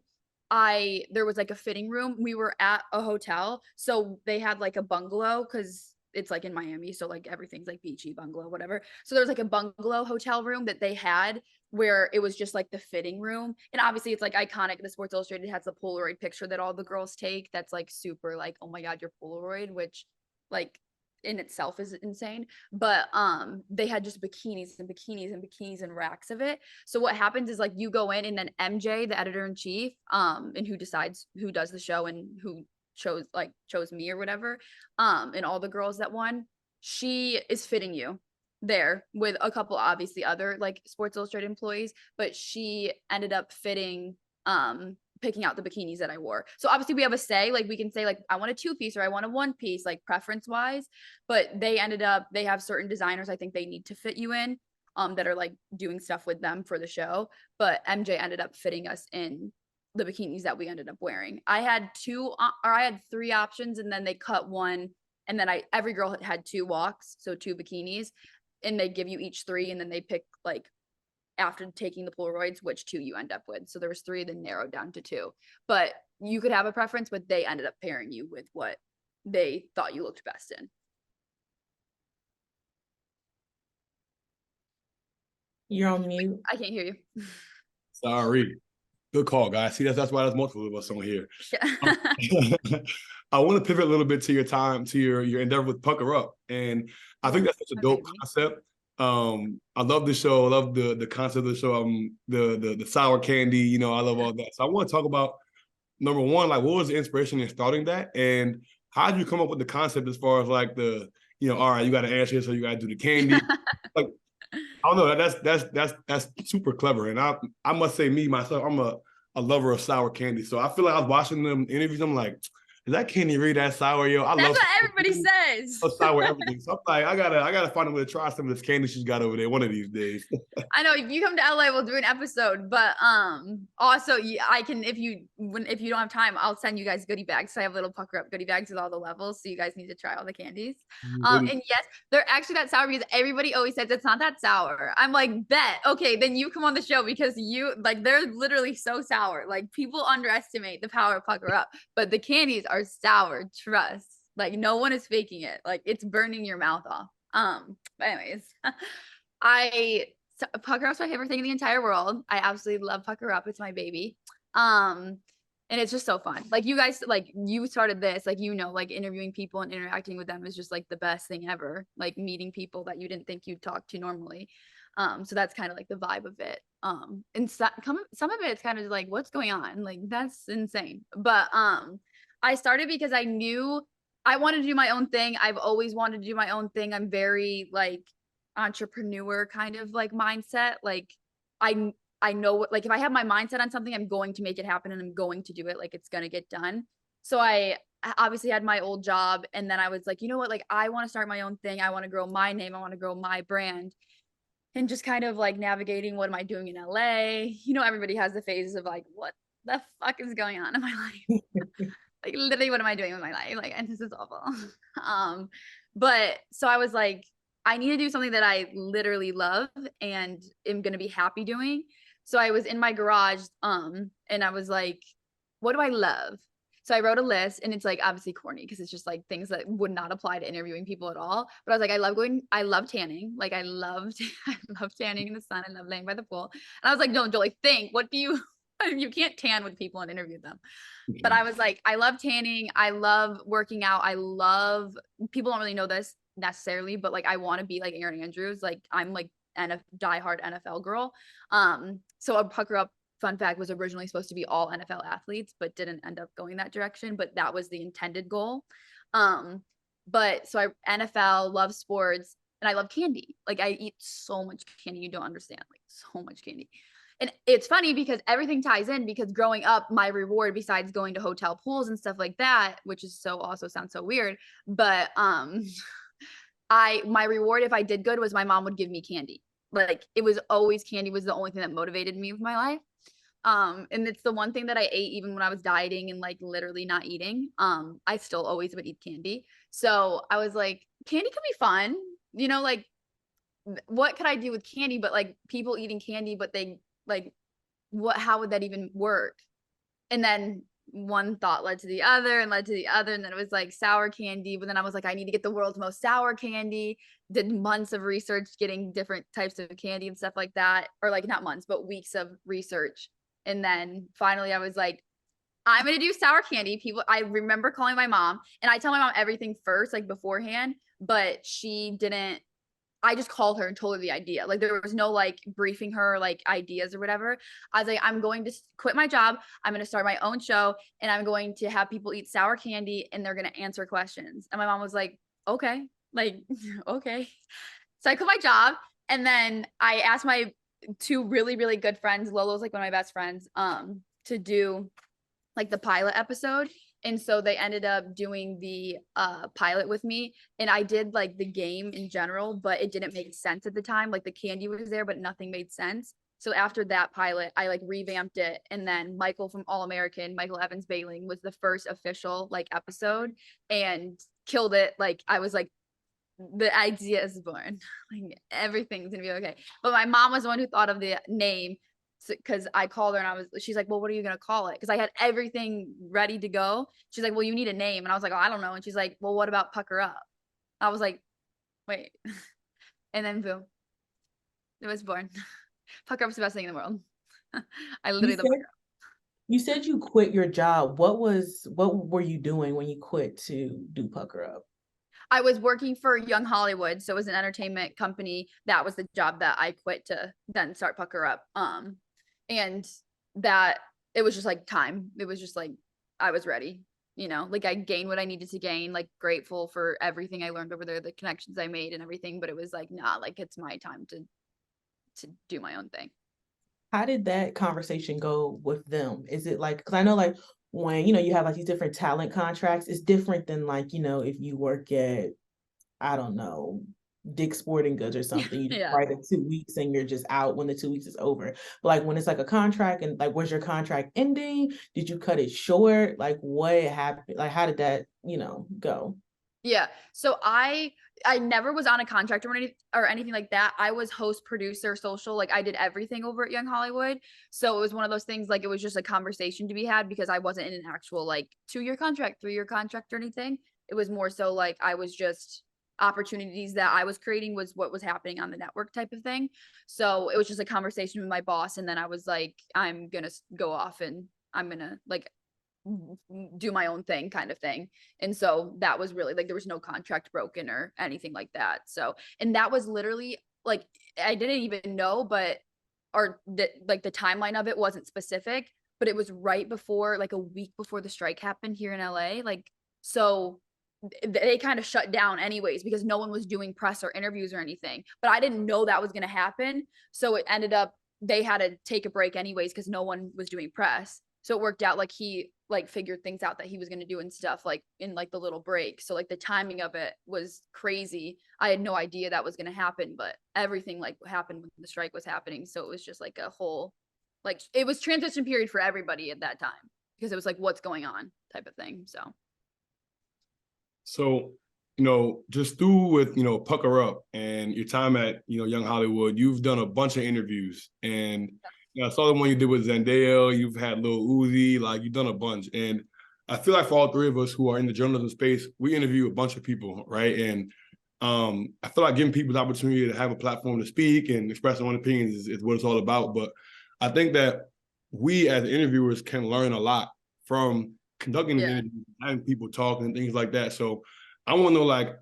there was like a fitting room. We were at a hotel, so they had like a bungalow because it's like in Miami, so like everything's like beachy, bungalow, whatever. So there was like a bungalow hotel room that they had where it was just like the fitting room. And obviously it's like iconic. The Sports Illustrated has the Polaroid picture that all the girls take. That's like super like, oh my God, your Polaroid, which like in itself is insane. But they had just bikinis and bikinis and bikinis and racks of it. So what happens is like you go in and then MJ, the editor in chief, and who decides who does the show and who chose me or whatever, and all the girls that won, she is fitting you there with a couple obviously other like Sports Illustrated employees, but she ended up picking out the bikinis that I wore. So obviously we have a say, like we can say like I want a 2-piece or I want a 1-piece, like preference wise, but they have certain designers I think they need to fit you in that are like doing stuff with them for the show. But MJ ended up fitting us in the bikinis that we ended up wearing. I had 3 options and then they cut one, and then every girl had 2 walks, so 2 bikinis, and they give you each 3 and then they pick like after taking the Polaroids, which 2 you end up with. So there was 3, then narrowed down to 2. But you could have a preference, but they ended up pairing you with what they thought you looked best in. You're on mute. I can't hear you. Sorry. Good call, guys. See, that's why there's multiple of us on here. Yeah. I want to pivot a little bit to your endeavor with Pucker Up. And I think that's such a My dope baby. concept. I love the show. I love the concept of the show. The sour candy, I love all that. So I want to talk about number one, like what was the inspiration in starting that? And how did you come up with the concept as far as like all right, you got to answer, so you got to do the candy. Like, I don't know. That's super clever. And I must say, me myself, I'm a lover of sour candy. So I feel like I was watching them interviews. I'm like, is that candy really that sour, yo? I That's love what everybody says. sour everything. So I'm like, I gotta find a way to try some of this candy she's got over there one of these days. I know if you come to LA, we'll do an episode. But also I can if you don't have time, I'll send you guys goodie bags. So I have little Pucker Up goodie bags with all the levels, so you guys need to try all the candies. And yes, they're actually that sour because everybody always says it's not that sour. I'm like, bet. Okay, then you come on the show because they're literally so sour. Like people underestimate the power of Pucker Up, but the candies are sour. Trust. Like no one is faking it. Like it's burning your mouth off. But anyways, Pucker Up's my favorite thing in the entire world. I absolutely love Pucker Up. It's my baby. And it's just so fun. Like you guys, like you started this, like like interviewing people and interacting with them is just like the best thing ever. Like meeting people that you didn't think you'd talk to normally. So that's kind of like the vibe of it. And some of it, it's kind of like, what's going on? Like that's insane. But I started because I knew I wanted to do my own thing. I've always wanted to do my own thing. I'm very like entrepreneur kind of like mindset. Like I know what, like if I have my mindset on something, I'm going to make it happen and I'm going to do it. Like it's going to get done. So I obviously had my old job and then I was like, you know what? Like I want to start my own thing. I want to grow my name. I want to grow my brand. And just kind of like navigating what am I doing in LA? Everybody has the phases of like, what the fuck is going on in my life? Like literally, what am I doing with my life? Like, and this is awful. But so I was like, I need to do something that I literally love and am gonna be happy doing. So I was in my garage, and I was like, what do I love? So I wrote a list, and it's like obviously corny because it's just like things that would not apply to interviewing people at all. But I was like, I love tanning. Like I love tanning in the sun. I love laying by the pool. And I was like, no, Jolie, think, what do you you can't tan with people and interview them. But I was like, I love tanning. I love working out. People don't really know this necessarily, but like, I want to be like Erin Andrews. Like I'm like a diehard NFL girl. So a Pucker Up fun fact was originally supposed to be all NFL athletes, but didn't end up going that direction. But that was the intended goal. But so NFL, love sports, and I love candy. Like I eat so much candy. You don't understand, like so much candy. And it's funny because everything ties in, because growing up, my reward besides going to hotel pools and stuff like that, which is so also sounds so weird, but my reward if I did good was my mom would give me candy. Like it was always candy was the only thing that motivated me with my life. And it's the one thing that I ate even when I was dieting and like literally not eating. I still always would eat candy. So I was like, candy could be fun, you know, like what could I do with candy? But like people eating candy, but they like, how would that even work? And then one thought led to the other and led to the other. And then it was like sour candy. But then I was like, I need to get the world's most sour candy. Did months of research getting different types of candy and stuff like that. Or like not months, but weeks of research. And then finally I was like, I'm going to do sour candy. I remember calling my mom, and I tell my mom everything first, like beforehand, but she didn't. I just called her and told her the idea. Like there was no like briefing her like ideas or whatever. I was like, I'm going to quit my job. I'm going to start my own show, and I'm going to have people eat sour candy and they're going to answer questions. And my mom was like, okay, like, okay. So I quit my job, and then I asked my two really, really good friends, Lolo's like one of my best friends, to do like the pilot episode. And so they ended up doing the pilot with me, and I did like the game in general, but it didn't make sense at the time. Like the candy was there, but nothing made sense. So after that pilot, I like revamped it. And then Michael from All American, Michael Evans Bailing, was the first official like episode and killed it. Like I was like, the idea is born. Like everything's gonna be okay. But my mom was the one who thought of the name, because I called her and she's like, well, what are you gonna call it? Because I had everything ready to go. She's like, well, you need a name. And I was like, oh, I don't know. And she's like, well, what about Pucker Up? I was like, wait. And then boom, it was born. Pucker Up's the best thing in the world. I literally love Pucker Up. You said you quit your job. What were you doing when you quit to do Pucker Up? I was working for Young Hollywood, so it was an entertainment company. That was the job that I quit to then start Pucker Up. And that it was just like time. It was just like I was ready, you know, like I gained what I needed to gain, like grateful for everything I learned over there, the connections I made and everything. But it was like, nah, like it's my time to do my own thing. How did that conversation go with them? Is it like, because I know like when, you know, you have like these different talent contracts, it's different than like, you know, if you work at, I don't know, Dick's Sporting Goods or something, you just Yeah. write it 2 weeks and you're just out when the 2 weeks is over. But like when it's like a contract, and like, was your contract ending? Did you cut it short? Like what happened? Like how did that, you know, go? Yeah. So I never was on a contract or anything like that. I was host, producer, social, like I did everything over at Young Hollywood. So it was one of those things, like it was just a conversation to be had, because I wasn't in an actual like 2-year contract, 3-year contract or anything. It was more so like I was just opportunities that I was creating was what was happening on the network type of thing. So it was just a conversation with my boss. And then I was like, I'm going to go off and I'm going to like do my own thing kind of thing. And so that was really like, there was no contract broken or anything like that. So, and that was literally like, I didn't even know, but, or like the timeline of it wasn't specific, but it was right before, like a week before the strike happened here in LA. Like, so they kind of shut down anyways, because no one was doing press or interviews or anything, but I didn't know that was going to happen. So it ended up, they had to take a break anyways, because no one was doing press. So it worked out like he like figured things out that he was going to do and stuff like in like the little break. So like the timing of it was crazy. I had no idea that was going to happen, but everything like happened when the strike was happening. So it was just like a whole, like it was transition period for everybody at that time, because it was like, what's going on type of thing. So, you know, just through with, you know, Pucker Up and your time at, you know, Young Hollywood, you've done a bunch of interviews. And you know, I saw the one you did with Zendaya. You've had Lil Uzi, like you've done a bunch. And I feel like for all three of us who are in the journalism space, we interview a bunch of people, right? And I feel like giving people the opportunity to have a platform to speak and express their own opinions is what it's all about. But I think that we as interviewers can learn a lot from conducting these interviews, having people talk and things like that. So I want to know, like,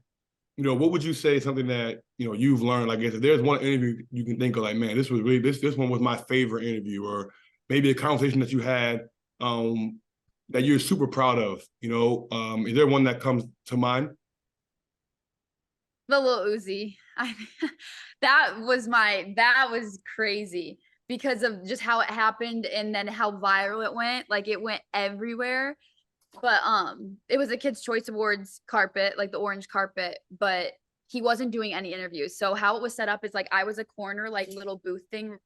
you know, what would you say something that, you know, you've learned? Like, if there's one interview you can think of, like, man, this was really, this one was my favorite interview, or maybe a conversation that you had that you're super proud of, you know, is there one that comes to mind? The Lil Uzi, that was crazy. because of just how it happened and then how viral it went. Like it went everywhere. But it was a Kids' Choice Awards carpet, like the orange carpet, but he wasn't doing any interviews. So how it was set up is like I was a corner, like little booth thing,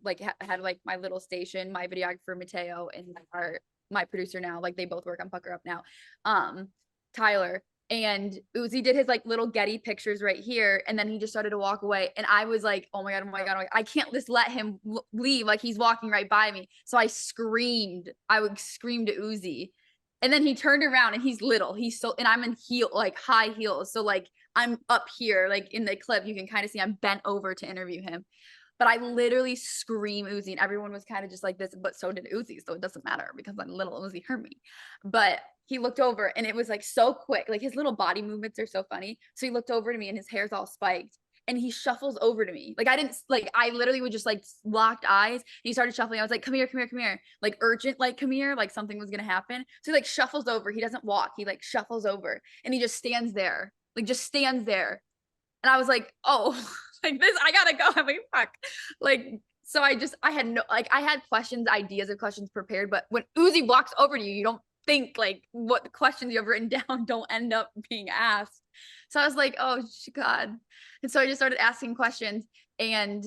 like had like my little station, my videographer Mateo and my producer now, like they both work on Pucker Up now, Tyler. And Uzi did his like little Getty pictures right here, and then he just started to walk away. And I was like, oh my god, oh my god, oh my god. I can't just let him leave. Like he's walking right by me. So I screamed. I would scream to Uzi. And then he turned around and he's little. He's so, and I'm in like high heels. So like I'm up here, like in the clip, you can kind of see I'm bent over to interview him. But I literally scream Uzi, and everyone was kind of just like this, but so did Uzi. So it doesn't matter because I'm little. Uzi heard me. But he looked over and it was like so quick. Like his little body movements are so funny. So he looked over to me and his hair's all spiked. And he shuffles over to me. Like I literally would just like locked eyes. And he started shuffling. I was like, come here, come here, come here. Like urgent, like come here, like something was gonna happen. So he like shuffles over. He doesn't walk. He like shuffles over and he just stands there. Like just stands there. And I was like, oh, like this, I gotta go. I'm like, fuck. Like, so I had questions, ideas of questions prepared, but when Uzi walks over to you, you don't think like what the questions you have written down don't end up being asked. So I was like, oh God. And so I just started asking questions, and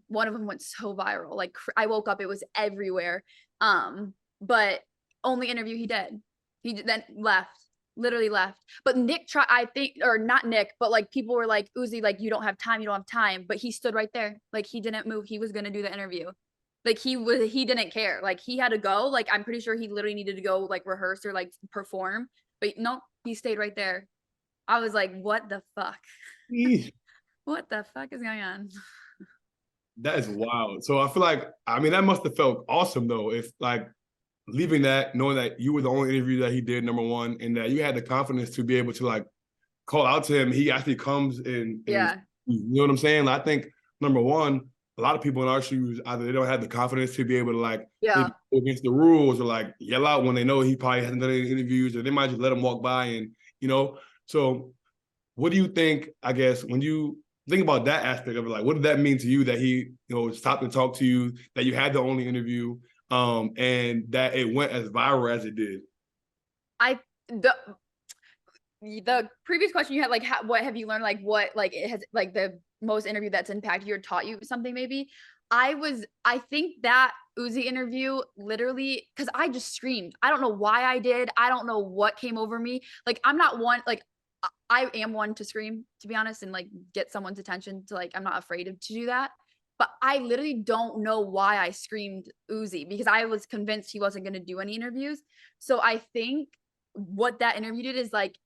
one of them went so viral. Like I woke up, it was everywhere. But only interview he did. He then left, literally left. But Nick tried, I think, or not Nick, but like people were like, Uzi, like you don't have time, you don't have time. But he stood right there. Like he didn't move. He was gonna do the interview. Like he didn't care. Like he had to go. Like I'm pretty sure he literally needed to go like rehearse or like perform. But no, he stayed right there. I was like, what the fuck? What the fuck is going on? That is wild. So I feel like, I mean, that must have felt awesome though. If like leaving that, knowing that you were the only interview that he did, number one, and that you had the confidence to be able to like call out to him. He actually comes in. Yeah. You know what I'm saying? I think number one, a lot of people in our shoes, either they don't have the confidence to be able to like go against the rules or like yell out when they know he probably hasn't done any interviews, or they might just let him walk by and, you know. So what do you think, I guess, when you think about that aspect of it, like what did that mean to you that he, you know, stopped and talked to you, that you had the only interview, and that it went as viral as it did? The previous question you had, like, what have you learned? Like, what, like, it has, like, the most interview that's impacted you or taught you something, maybe? I think that Uzi interview literally, because I just screamed. I don't know why I did. I don't know what came over me. Like, I'm not one, like, I am one to scream, to be honest, and like get someone's attention to like, I'm not afraid to do that. But I literally don't know why I screamed Uzi, because I was convinced he wasn't going to do any interviews. So I think what that interview did is like,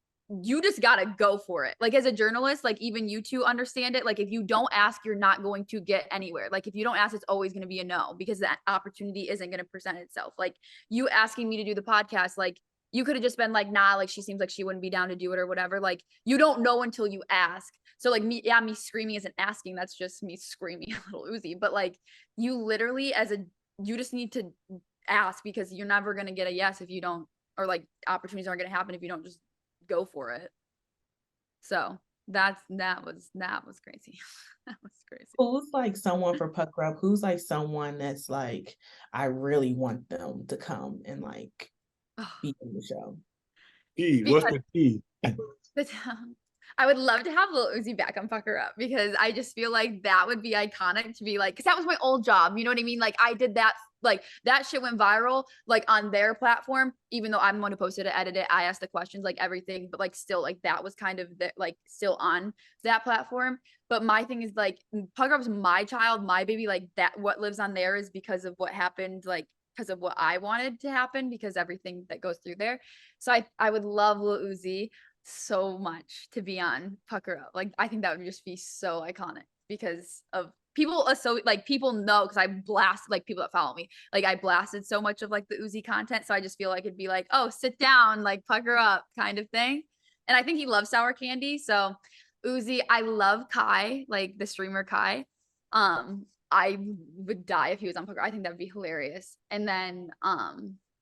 you just got to go for it. Like as a journalist, like even you two understand it. Like if you don't ask, you're not going to get anywhere. Like if you don't ask, it's always going to be a no, because that opportunity isn't going to present itself. Like you asking me to do the podcast, like you could have just been like, nah, like she seems like she wouldn't be down to do it or whatever. Like you don't know until you ask. So like me screaming isn't asking. That's just me screaming a little Uzi. But like you literally you just need to ask, because you're never going to get a yes if you don't, or like opportunities aren't going to happen if you don't just go for it. So that was crazy. That was crazy. Who's like someone for Pucker Up? Who's like someone that's like, I really want them to come and like be in the show? What's the key? I would love to have Lil Uzi back on Pucker Up, because I just feel like that would be iconic to be like, because that was my old job. You know what I mean? Like I did that. Like that shit went viral, like on their platform, even though I'm the one who posted it, edited it, I asked the questions, like everything, but like still, like that was kind of like still on that platform. But my thing is like, Pucker Up's my child, my baby, like that, what lives on there is because of what happened, like because of what I wanted to happen, because everything that goes through there. So I would love Lil Uzi so much to be on Pucker Up. Like I think that would just be so iconic, because of people people know, because I blast, like people that follow me, like I blasted so much of like the Uzi content. So I just feel like it'd be like, oh, sit down, like Pucker Up kind of thing. And I think he loves sour candy. So Uzi, I love Kai, like the streamer Kai. I would die if he was on Pucker. I think that would be hilarious. And then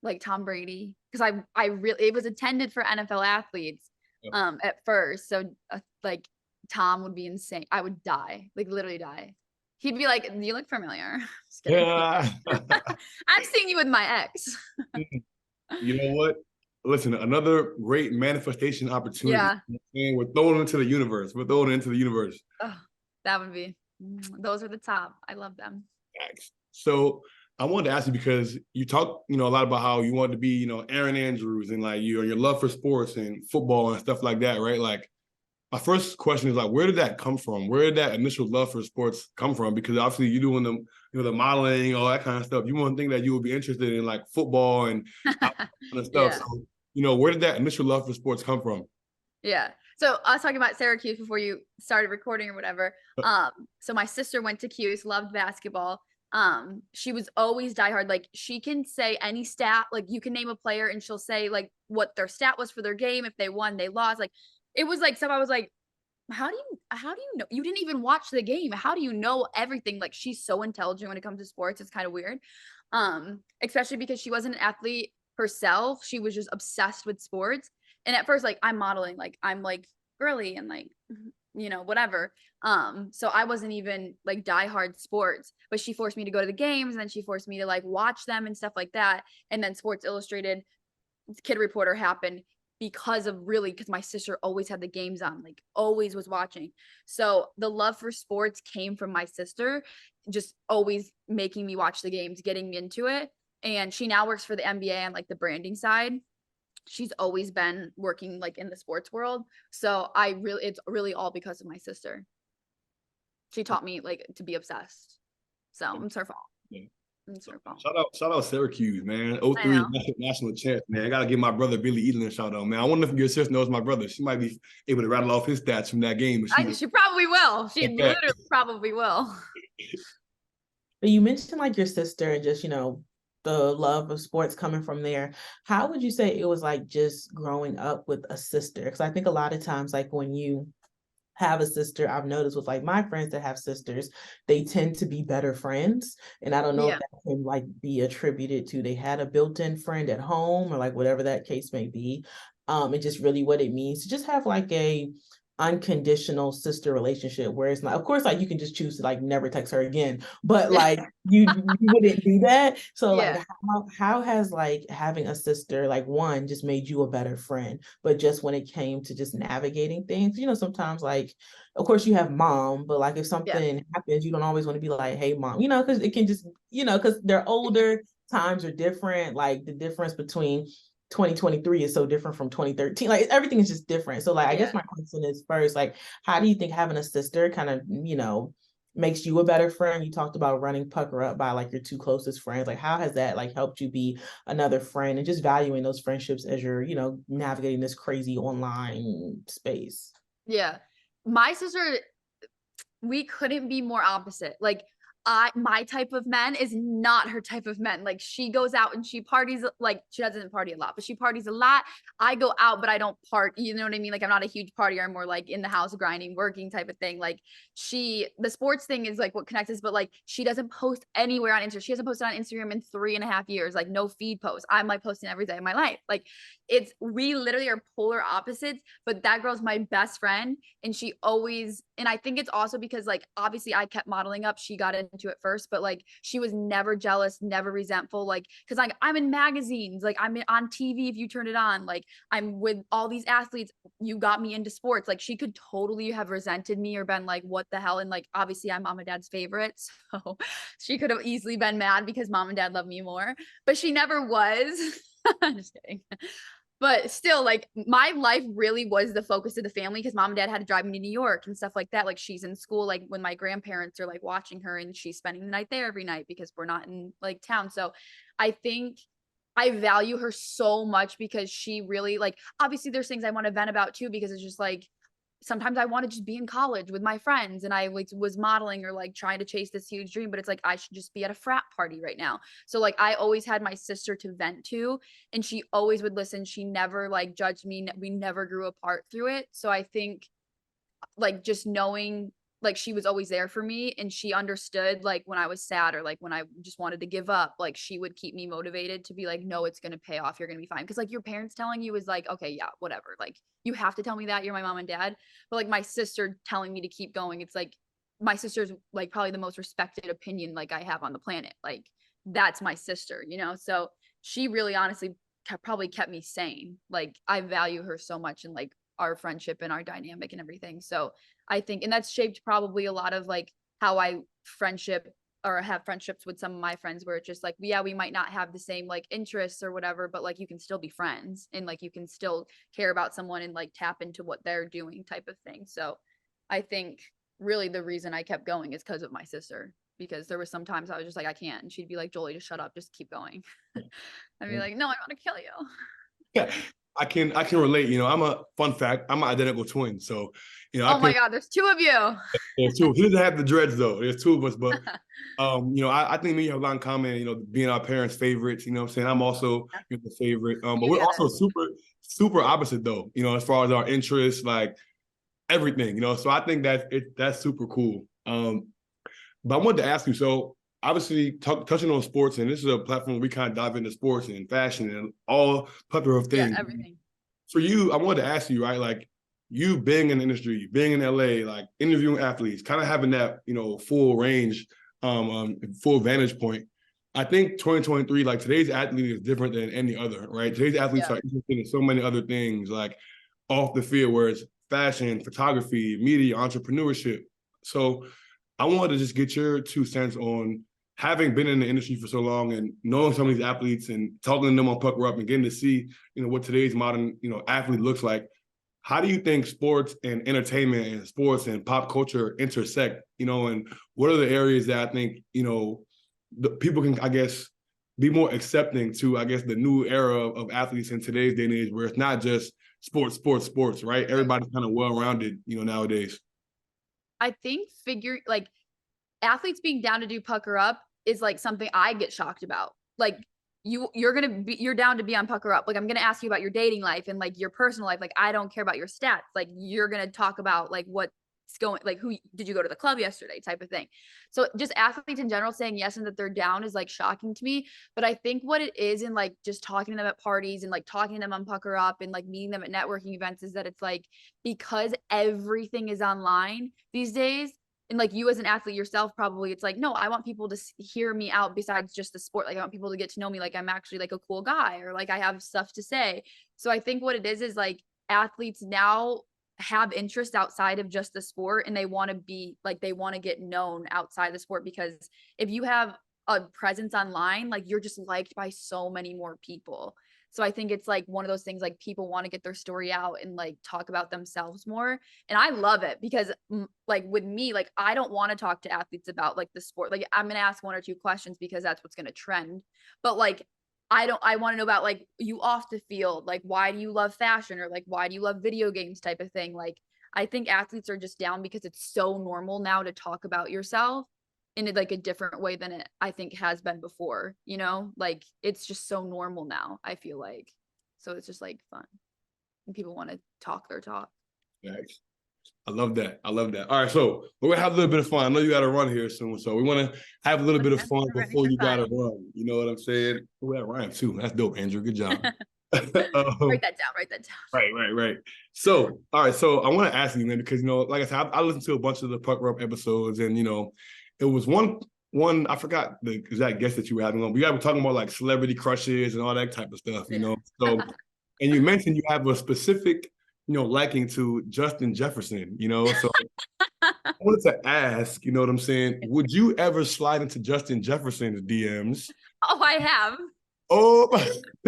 like Tom Brady, because I really, it was intended for NFL athletes at first. So like Tom would be insane. I would die, like literally die. He'd be like, "You look familiar." Just kidding. Yeah. I've seen you with my ex. You know what? Listen, another great manifestation opportunity. Yeah. And we're throwing it into the universe. We're throwing it into the universe. Oh, that would be. Those are the top. I love them. Facts. So I wanted to ask you because you talk, a lot about how you wanted to be, Aaron Andrews and like your love for sports and football and stuff like that, right? Like my first question is like, where did that come from? Where did that initial love for sports come from? Because obviously you're doing the modeling, all that kind of stuff. You wouldn't think that you would be interested in like football and stuff. Yeah. So, where did that initial love for sports come from? Yeah. So I was talking about Syracuse before you started recording or whatever. So my sister went to Cuse, loved basketball. She was always diehard. Like she can say any stat, like you can name a player and she'll say like what their stat was for their game. If they won, they lost. Like it was like I was like, how do you know? You didn't even watch the game. How do you know everything? Like she's so intelligent when it comes to sports. It's kind of weird. Especially because she wasn't an athlete herself. She was just obsessed with sports. And at first, like I'm modeling, like I'm like girly and like, whatever. So I wasn't even like diehard sports, but she forced me to go to the games and then she forced me to like watch them and stuff like that. And then Sports Illustrated Kid Reporter happened because my sister always had the games on, like always was watching. So the love for sports came from my sister, just always making me watch the games, getting me into it. And she now works for the NBA on like the branding side. She's always been working like in the sports world. So it's really all because of my sister. She taught me like to be obsessed. So it's her fault. Yeah. It's her fault. Shout out Syracuse, man. 03 national champ, man. I gotta give my brother Billy Eaton a shout out, man. I wonder if your sister knows my brother. She might be able to rattle off his stats from that game. She probably will. She literally probably will. But you mentioned like your sister and just, the love of sports coming from there. How would you say it was like just growing up with a sister? Because I think a lot of times, like when you have a sister, I've noticed with like my friends that have sisters, they tend to be better friends. And I don't know if that can like be attributed to they had a built-in friend at home or like whatever that case may be. And just really what it means to just have like a unconditional sister relationship where it's not, of course, like you can just choose to like never text her again, but like you wouldn't do that. So like how has like having a sister, like one, just made you a better friend, but just when it came to just navigating things, sometimes like, of course you have mom, but like if something happens, you don't always want to be like, hey mom, because it can just, because they're older, times are different, like the difference between 2023 is so different from 2013. Like everything is just different. So like, I guess my question is first, like, how do you think having a sister kind of, makes you a better friend? You talked about running Pucker up by like your two closest friends. Like, how has that like helped you be another friend and just valuing those friendships as you're, navigating this crazy online space? Yeah. My sister, we couldn't be more opposite. Like my type of men is not her type of men. Like she goes out and she parties, like she doesn't party a lot, but she parties a lot. I go out, but I don't party. You know what I mean? Like I'm not a huge partier. I'm more like in the house grinding, working type of thing. Like the sports thing is like what connects us, but like she doesn't post anywhere on Instagram. She hasn't posted on Instagram in 3.5 years, like no feed posts. I'm like posting every day of my life. Like we literally are polar opposites, but that girl's my best friend. And she always, and I think it's also because like, obviously I kept modeling up. She got into it first, but like, she was never jealous, never resentful. Like, cause like I'm in magazines, like I'm on TV if you turn it on, like I'm with all these athletes, you got me into sports. Like she could totally have resented me or been like, what the hell? And like, obviously I'm mom and dad's favorite. So she could have easily been mad because mom and dad love me more, but she never was. I'm just kidding. But still, like my life really was the focus of the family because mom and dad had to drive me to New York and stuff like that. Like she's in school, like when my grandparents are like watching her and she's spending the night there every night because we're not in like town. So I think I value her so much because she really like, obviously there's things I want to vent about too, because it's just like, sometimes I want to just be in college with my friends and I like was modeling or like trying to chase this huge dream, but it's like I should just be at a frat party right now. So like I always had my sister to vent to and she always would listen. She never like judged me. We never grew apart through it. So I think like just knowing like she was always there for me and she understood like when I was sad or like when I just wanted to give up, like she would keep me motivated to be like, no, it's going to pay off. You're going to be fine. Cause like your parents telling you is like, okay, yeah, whatever. Like you have to tell me that you're my mom and dad. But like my sister telling me to keep going, it's like, my sister's like probably the most respected opinion like I have on the planet. Like that's my sister, you know? So she really honestly probably kept me sane. Like I value her so much in like our friendship and our dynamic and everything. So I think, and that's shaped probably a lot of like how I friendship or have friendships with some of my friends where it's just like, yeah, we might not have the same like interests or whatever, but like you can still be friends and like you can still care about someone and like tap into what they're doing type of thing. So I think really the reason I kept going is because of my sister, because there was sometimes I was just like, I can't. And she'd be like, Jolie, just shut up. Just keep going. I'd be like, no, I want to kill you. Yeah, I can relate. You know, I'm a fun fact. I'm an identical twin, so you know, Oh my God, there's two of you. There's two. He doesn't have the dreads though. There's two of us, but you know, I think me and you have a lot in common. You know, being our parents' favorites. You know, what I'm saying I'm also the favorite. But we're also super opposite though. You know, as far as our interests, like everything. You know, so I think that's super cool. But I wanted to ask you. So obviously, touching on sports, and this is a platform where we kind of dive into sports and fashion and all plethora of things. Yeah, everything. For you, I wanted to ask you, right? Like you being in the industry, being in LA, like interviewing athletes, kind of having that, you know, full range, full vantage point. I think 2023, like today's athlete is different than any other, right? Today's athletes are interested in so many other things, like off the field, where it's fashion, photography, media, entrepreneurship. So I wanted to just get your 2 cents on having been in the industry for so long and knowing some of these athletes and talking to them on Pucker Up and getting to see, you know, what today's modern, you know, athlete looks like. How do you think sports and entertainment and sports and pop culture intersect, you know, and what are the areas that I think, you know, the people can, I guess, be more accepting to, I guess, the new era of athletes in today's day and age, where it's not just sports, right? Everybody's kind of well-rounded, you know, nowadays. I think athletes being down to do Pucker Up is like something I get shocked about. Like you're down to be on Pucker Up. Like I'm gonna ask you about your dating life and like your personal life. Like I don't care about your stats. Like you're gonna talk about like what's going, like who did you go to the club yesterday type of thing. So just athletes in general saying yes and that they're down is like shocking to me. But I think what it is in like just talking to them at parties and like talking to them on Pucker Up and like meeting them at networking events is that it's like because everything is online these days. And like you as an athlete yourself, probably it's like, no, I want people to hear me out besides just the sport. Like I want people to get to know me like I'm actually like a cool guy or like I have stuff to say. So I think what it is like athletes now have interest outside of just the sport and they want to be like, they want to get known outside the sport, because if you have a presence online, like you're just liked by so many more people. So I think it's like one of those things, like people want to get their story out and like talk about themselves more. And I love it because like with me, like I don't want to talk to athletes about like the sport. Like I'm going to ask 1 or 2 questions because that's what's going to trend. But like, I want to know about like you off the field, like why do you love fashion or like why do you love video games type of thing. Like I think athletes are just down because it's so normal now to talk about yourself in like a different way than it I think has been before, you know, like it's just so normal now, I feel like. So it's just like fun and people want to talk their talk. Thanks. I love that. All right, so we're gonna have a little bit of fun. I know you got to run here soon, so we want to have a little bit of fun before you got to run. You know what I'm saying? Oh, that rhyme too. That's dope, Andrew. Good job. Write that down. Right. So, all right. So I want to ask you, man, because, you know, like I said, I listened to a bunch of the Pucker Up episodes, and, you know, it was one, I forgot the exact guest that you were having on, but you guys were talking about like celebrity crushes and all that type of stuff, you know? So, and you mentioned you have a specific, you know, liking to Justin Jefferson, you know? So I wanted to ask, you know what I'm saying? Would you ever slide into Justin Jefferson's DMs? Oh, I have. Oh,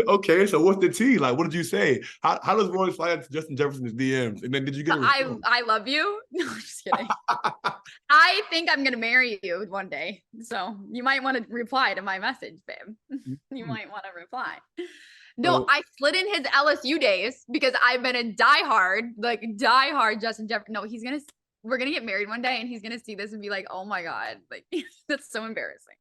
okay. So what's the tea? Like, what did you say? How does Roy slide into Justin Jefferson's DMs? And then did you get a response? I love you. No, I'm just kidding. I think I'm gonna marry you one day. So you might want to reply to my message, babe. You might want to reply. No, I slid in his LSU days because I've been a diehard Justin Jefferson. No, we're gonna get married one day and he's gonna see this and be like, oh my God, like that's so embarrassing.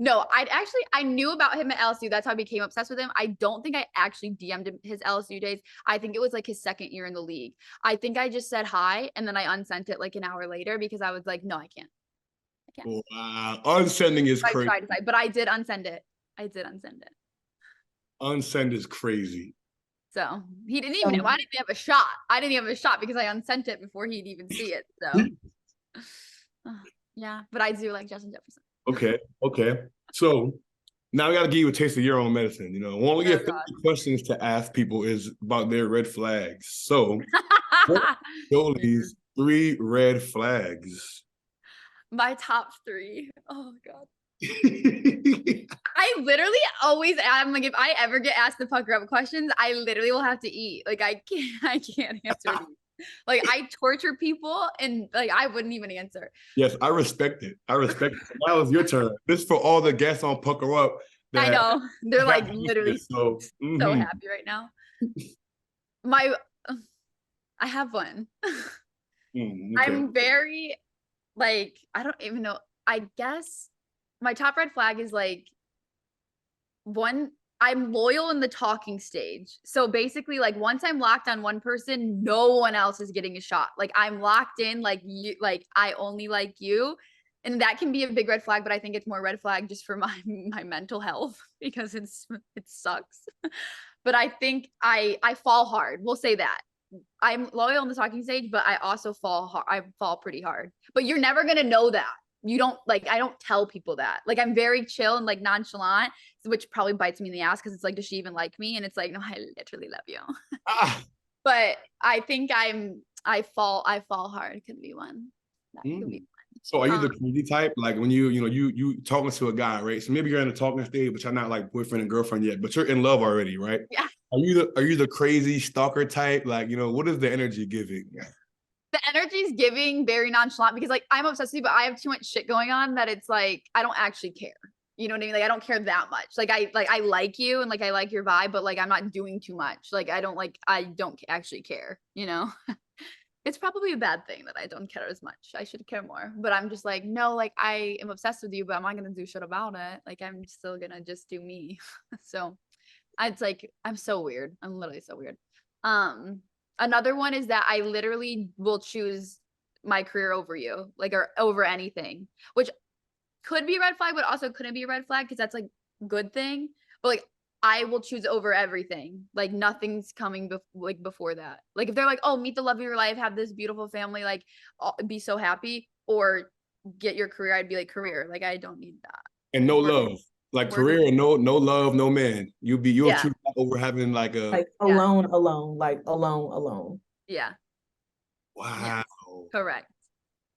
No, I knew about him at LSU. That's how I became obsessed with him. I don't think I actually DM'd him his LSU days. I think it was like his 2nd year in the league. I think I just said hi and then I unsent it like an hour later because I was like, no, I can't. Wow. Unsending is crazy. But I did unsend it. Unsend is crazy. So he didn't even know. I didn't have a shot. Because I unsent it before he'd even see it. So Yeah, but I do like Justin Jefferson. Okay. So now I got to give you a taste of your own medicine. You know, one of your Oh, favorite God. questions to ask people is about their red flags. So, what are Jolie's 3 red flags? My top 3. Oh God. I literally always, I'm like, if I ever get asked the pucker up questions, I literally will have to eat. Like I can't answer these. Like I torture people and like I wouldn't even answer. Yes, I respect it. Now it's your turn. This is for all the guests on Pucker Up. I know. They're like got literally so so happy right now. My, I have one. okay. I'm very like, I don't even know. I guess my top red flag is like one, I'm loyal in the talking stage. So basically, like once I'm locked on one person, no one else is getting a shot. Like I'm locked in, like you, like I only like you. And that can be a big red flag, but I think it's more red flag just for my mental health because it sucks. But I think I fall hard. We'll say that. I'm loyal in the talking stage, but I also fall hard. I fall pretty hard. But you're never gonna know that. You don't like. I don't tell people that. Like I'm very chill and like nonchalant, which probably bites me in the ass because it's like, does she even like me? And it's like, no, I literally love you. But I think I fall hard. Could be one. That could be one. So are you the crazy type? Like when you talking to a guy, right? So maybe you're in the talking stage, but you're not like boyfriend and girlfriend yet, but you're in love already, right? Yeah. Are you the crazy stalker type? Like, what is the energy giving? The energy is giving very nonchalant because like I'm obsessed with you, but I have too much shit going on that it's like I don't actually care. You know what I mean? Like I don't care that much. Like I like you and like I like your vibe, but like I'm not doing too much. Like I don't actually care, you know? It's probably a bad thing that I don't care as much. I should care more. But I'm just like, no, like I am obsessed with you, but I'm not gonna do shit about it. Like I'm still gonna just do me. So it's like I'm so weird. I'm literally so weird. Another one is that I literally will choose my career over you, like or over anything, which could be a red flag, but also couldn't be a red flag because that's like good thing. But like I will choose over everything. Like nothing's coming before that. Like if they're like, oh, meet the love of your life, have this beautiful family, like be so happy, or get your career, I'd be like career. Like I don't need that. And no love. Like career and no love, no man. You'll choose that over having like alone, like alone. Yeah. Wow. Yeah. Correct.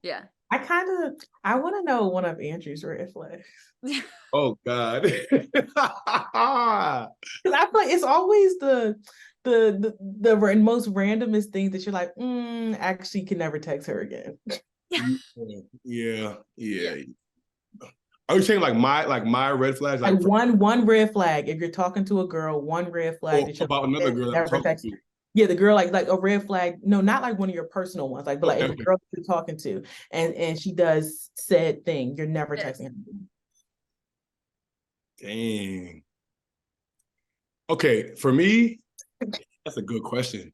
Yeah. I want to know one of Andrew's red flags. Oh God. Because I feel like it's always the most randomest things that you're like, actually can never text her again. Yeah. Are you saying like my red flags? Like one red flag. If you're talking to a girl, one red flag that you're about another girl that never text. Yeah, the girl like a red flag. No, not like one of your personal ones. Like, but like if a girl you're talking to and she does said thing, you're never texting her. Dang. Okay, for me, that's a good question.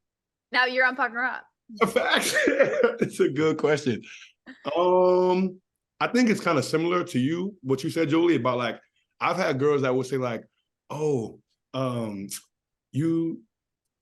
Now you're on Pucker Up. A fact. It's a good question. I think it's kind of similar to you, what you said, Jolie, about like, I've had girls that would say like, oh, you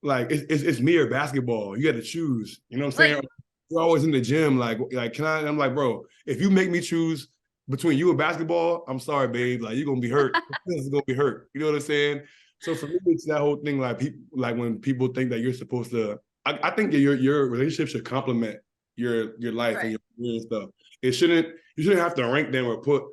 like, it's me or basketball. You got to choose. You know what I'm saying? Right. You're always in the gym. Like, can I? I'm like, bro, if you make me choose between you and basketball, I'm sorry, babe. Like, you're going to be hurt. This is going to be hurt. You know what I'm saying? So for me, it's that whole thing, like, when people think that you're supposed to, I think that your relationship should complement your life and your career and stuff. You shouldn't have to rank them or put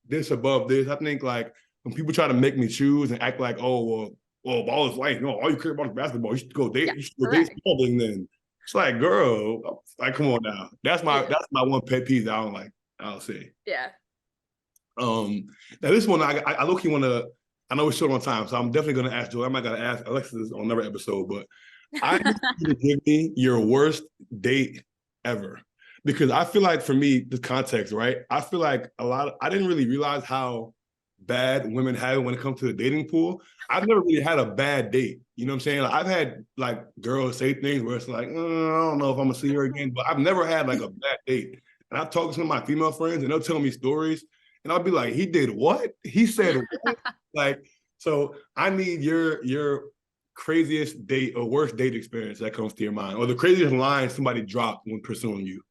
this above this. I think like when people try to make me choose and act like, oh, well, ball is life. No, all you care about is basketball. You should go date. You should go date something then. It's like, girl, like, come on now. That's my one pet peeve that I don't like. I'll say. Yeah. Now this one I low-key want to. I know we're short on time, so I'm definitely going to ask Joe. I'm not going to ask Alexis on another episode, but I need you to give me your worst date ever. Because I feel like for me, the context, right? I feel like I didn't really realize how bad women have it when it comes to the dating pool. I've never really had a bad date. You know what I'm saying? Like, I've had like girls say things where it's like, I don't know if I'm gonna see her again, but I've never had like a bad date. And I've talked to some of my female friends and they'll tell me stories and I'll be like, he did what? He said what? Like, so I need your craziest date or worst date experience that comes to your mind, or the craziest line somebody dropped when pursuing you.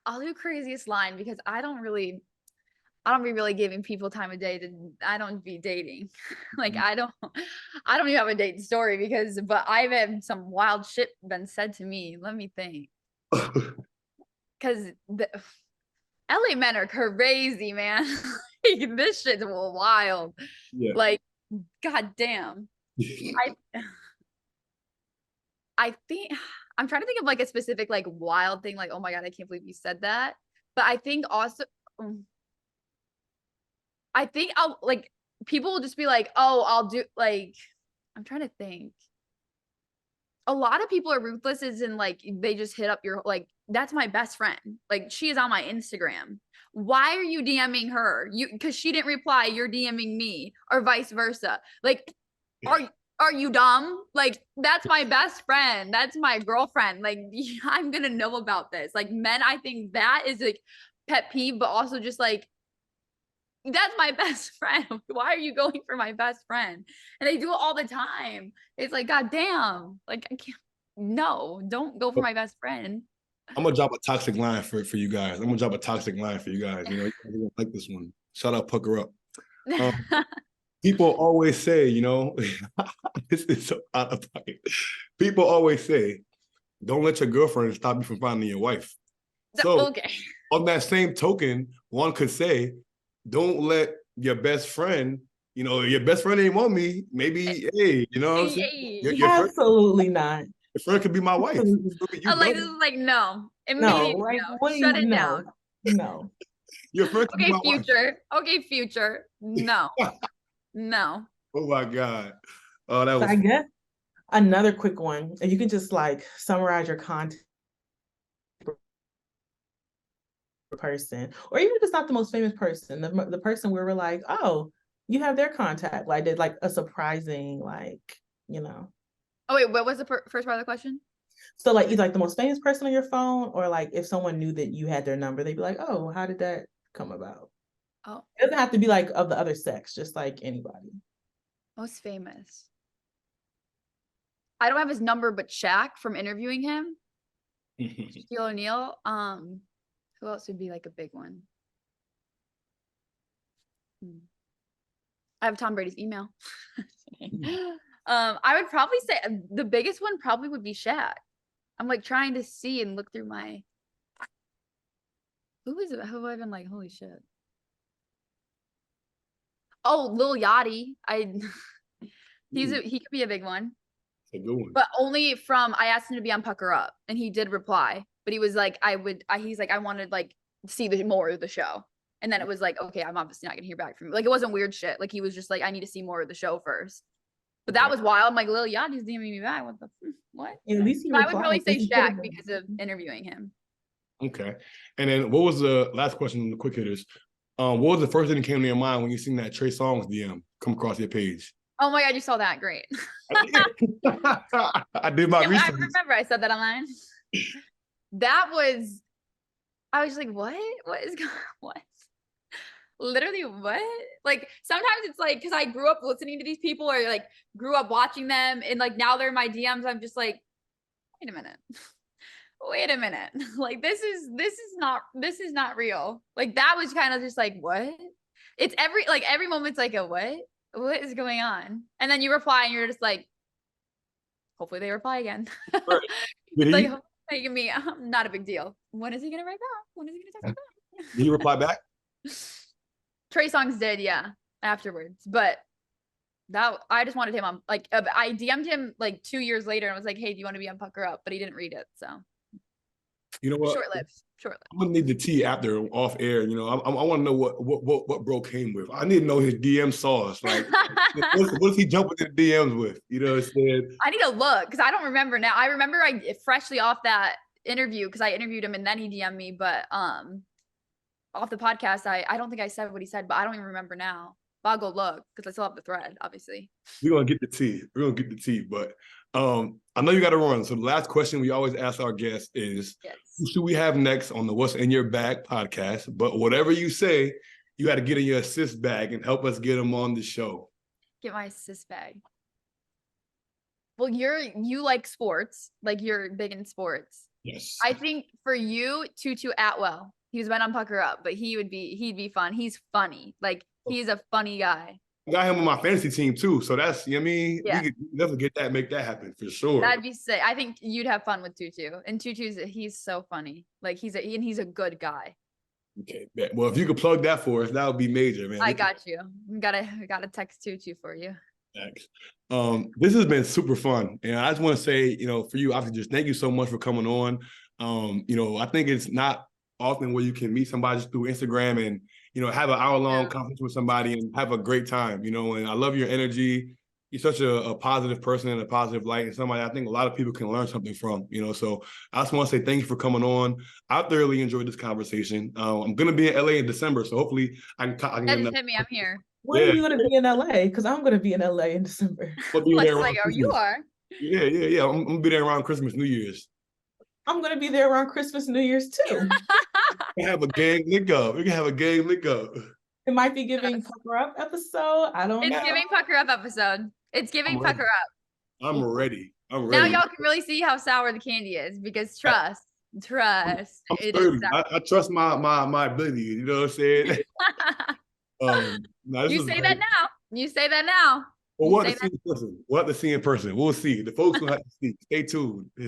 I'll do craziest line because I don't be really giving people time of day I don't be dating. Like I don't even have a dating story but I've had some wild shit been said to me. Let me think. Cause the LA men are crazy, man. Like, this shit's wild. Yeah. Like, goddamn. I think I'm trying to think of like a specific like wild thing, like, oh my God, I can't believe you said that. But I think also I think I'll like people will just be like, oh, I'll do like I'm trying to think. A lot of people are ruthless as in like they just hit up your like that's my best friend. Like she is on my Instagram. Why are you DMing her? Because she didn't reply, you're DMing me, or vice versa. Like, are you dumb? Like, that's my best friend. That's my girlfriend. Like, I'm gonna know about this. Like, men, I think that is like pet peeve, but also just like that's my best friend. Why are you going for my best friend? And they do it all the time. It's like, God damn. Like, I can't. No, don't go for my best friend. I'm gonna drop a toxic line for you guys. I'm gonna drop a toxic line for you guys. You know, you guys like this one. Shout out, Pucker Up. People always say, you know, this is so out of pocket. People always say, don't let your girlfriend stop you from finding your wife. So, okay. On that same token, one could say, don't let your best friend, you know, your best friend ain't want me. Maybe, hey, you know what I'm saying? Absolutely not. Your friend could be my wife. Like, this is like, no. No, like, shut it down. No. Your friend could be my future. Wife. Okay, future. No. No. Oh my God. Oh, that was. I guess another quick one. If you can just like summarize your content person, or even if it's not the most famous person, the person where we're like, oh, you have their contact. Like, did like a surprising, like, you know. Oh wait, what was the first part of the question? So like, either like the most famous person on your phone, or like if someone knew that you had their number, they'd be like, oh, how did that come about? Oh, it doesn't have to be like of the other sex, just like anybody. Most famous. I don't have his number, but Shaq from interviewing him. Shaquille O'Neal. Who else would be like a big one? I have Tom Brady's email. I would probably say the biggest one probably would be Shaq. I'm like trying to see and look through my. Who is it? Who have I been like, holy shit? Oh, Lil Yachty. He could be a big one. A good one. But only from I asked him to be on Pucker Up, and he did reply. But he was like, he's like, I wanted like see more of the show. And then it was like, okay, I'm obviously not gonna hear back from him. Like, it wasn't weird shit. Like, he was just like, I need to see more of the show first. But that was wild. I'm like, Lil Yachty's DMing me back. What? Yeah, at least I would probably say Shaq because of interviewing him. Okay. And then what was the last question, the quick hitters? What was the first thing that came to your mind when you seen that Trey Songz DM come across your page? Oh my God, you saw that. Great. I did my research. I remember I said that online. That was, I was like, what? What is going on? What? Literally, what? Like, sometimes it's like, because I grew up listening to these people or like grew up watching them, and like now they're in my DMs. I'm just like, wait a minute. Wait a minute. Like, this is not real. Like, that was kind of just like, what? It's every moment's like a what? What is going on? And then you reply and you're just like, hopefully they reply again. Right. Like, me, not a big deal. When is he gonna write back? When is he gonna text back? Did he reply back? Trey Songz did, yeah, afterwards. But that I just wanted him on, like, I DM'd him like 2 years later and was like, hey, do you want to be on Pucker Up? But he didn't read it, so. You know what? Short-lived. I'm gonna need the tea after off air. You know, I want to know what bro came with. I need to know his DM sauce. Like, what's he jumping in the DMs with? You know what I'm saying? I need to look because I don't remember now. I remember I freshly off that interview because I interviewed him and then he DM'd me. But off the podcast, I don't think I said what he said, but I don't even remember now. But I'll go look because I still have the thread, obviously. We're gonna get the tea. But I know you got to run. So the last question we always ask our guests is, yes, who should we have next on the What's in Your Bag podcast? But whatever you say, you got to get in your assist bag and help us get them on the show. Get my assist bag. Well, you like sports, like you're big in sports. Yes. I think for you, Tutu Atwell. He was meant on Pucker Up, but he'd be fun. He's funny. Like he's a funny guy. I got him on my fantasy team too. So that's, you know what I mean? Yeah. We could definitely make that happen for sure. That'd be sick. I think you'd have fun with Tutu. And he's so funny. Like he's a good guy. Okay. Bet. Well, if you could plug that for us, that would be major, man. I got you. We gotta text Tutu for you. Thanks. This has been super fun. And I just want to say, for you, obviously, just thank you so much for coming on. I think it's not often where you can meet somebody just through Instagram and, have an hour-long conversation with somebody and have a great time, and I love your energy. You're such a positive person and a positive light and somebody I think a lot of people can learn something from, so I just want to say thank you for coming on. I thoroughly enjoyed this conversation. I'm going to be in LA in December, so hopefully I can just hit me. I'm here. When are you going to be in LA? Because I'm going to be in LA in December. You are. Yeah. I'm going to be there around Christmas, New Year's. I'm going to be there around Christmas, New Year's too. We can have a gang link up. It might be giving Pucker Up episode. I don't know. It's giving Pucker Up episode. It's giving Pucker Up. I'm ready. Now y'all can really see how sour the candy is because trust. I'm 30. I trust my ability. You know what I'm saying? You say that now. Well, we'll have to see in person. We'll see. The folks will have to see.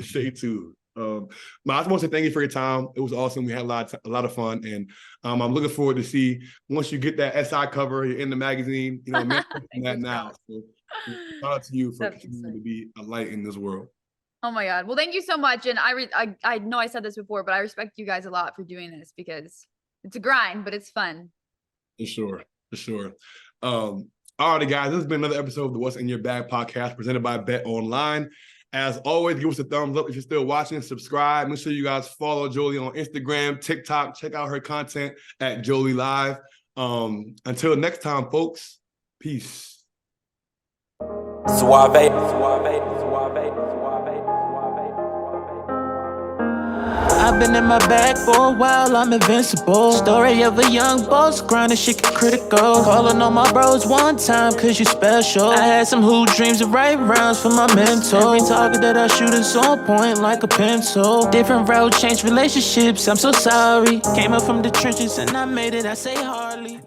Stay tuned. I just want to say thank you for your time. It was awesome. We had a lot of fun, and I'm looking forward to see once you get that SI cover, you're in the magazine. That now. So shout out to you for continuing to be a light in this world. Oh my God! Well, thank you so much, and I know I said this before, but I respect you guys a lot for doing this because it's a grind, but it's fun. For sure. All right, guys, this has been another episode of the What's in Your Bag podcast presented by Bet Online. As always, give us a thumbs up if you're still watching. Subscribe. Make sure you guys follow Jolie on Instagram, TikTok. Check out her content at Jolie Live. Until next time, folks. Peace. I've been in my bag for a while, I'm invincible. Story of a young boss, grinding shit get critical. Calling on my bros one time, cause you special. I had some hoop dreams of right rounds for my mentor. Every target that I shoot is on point like a pencil. Different route, change relationships, I'm so sorry. Came up from the trenches and I made it, I say hardly.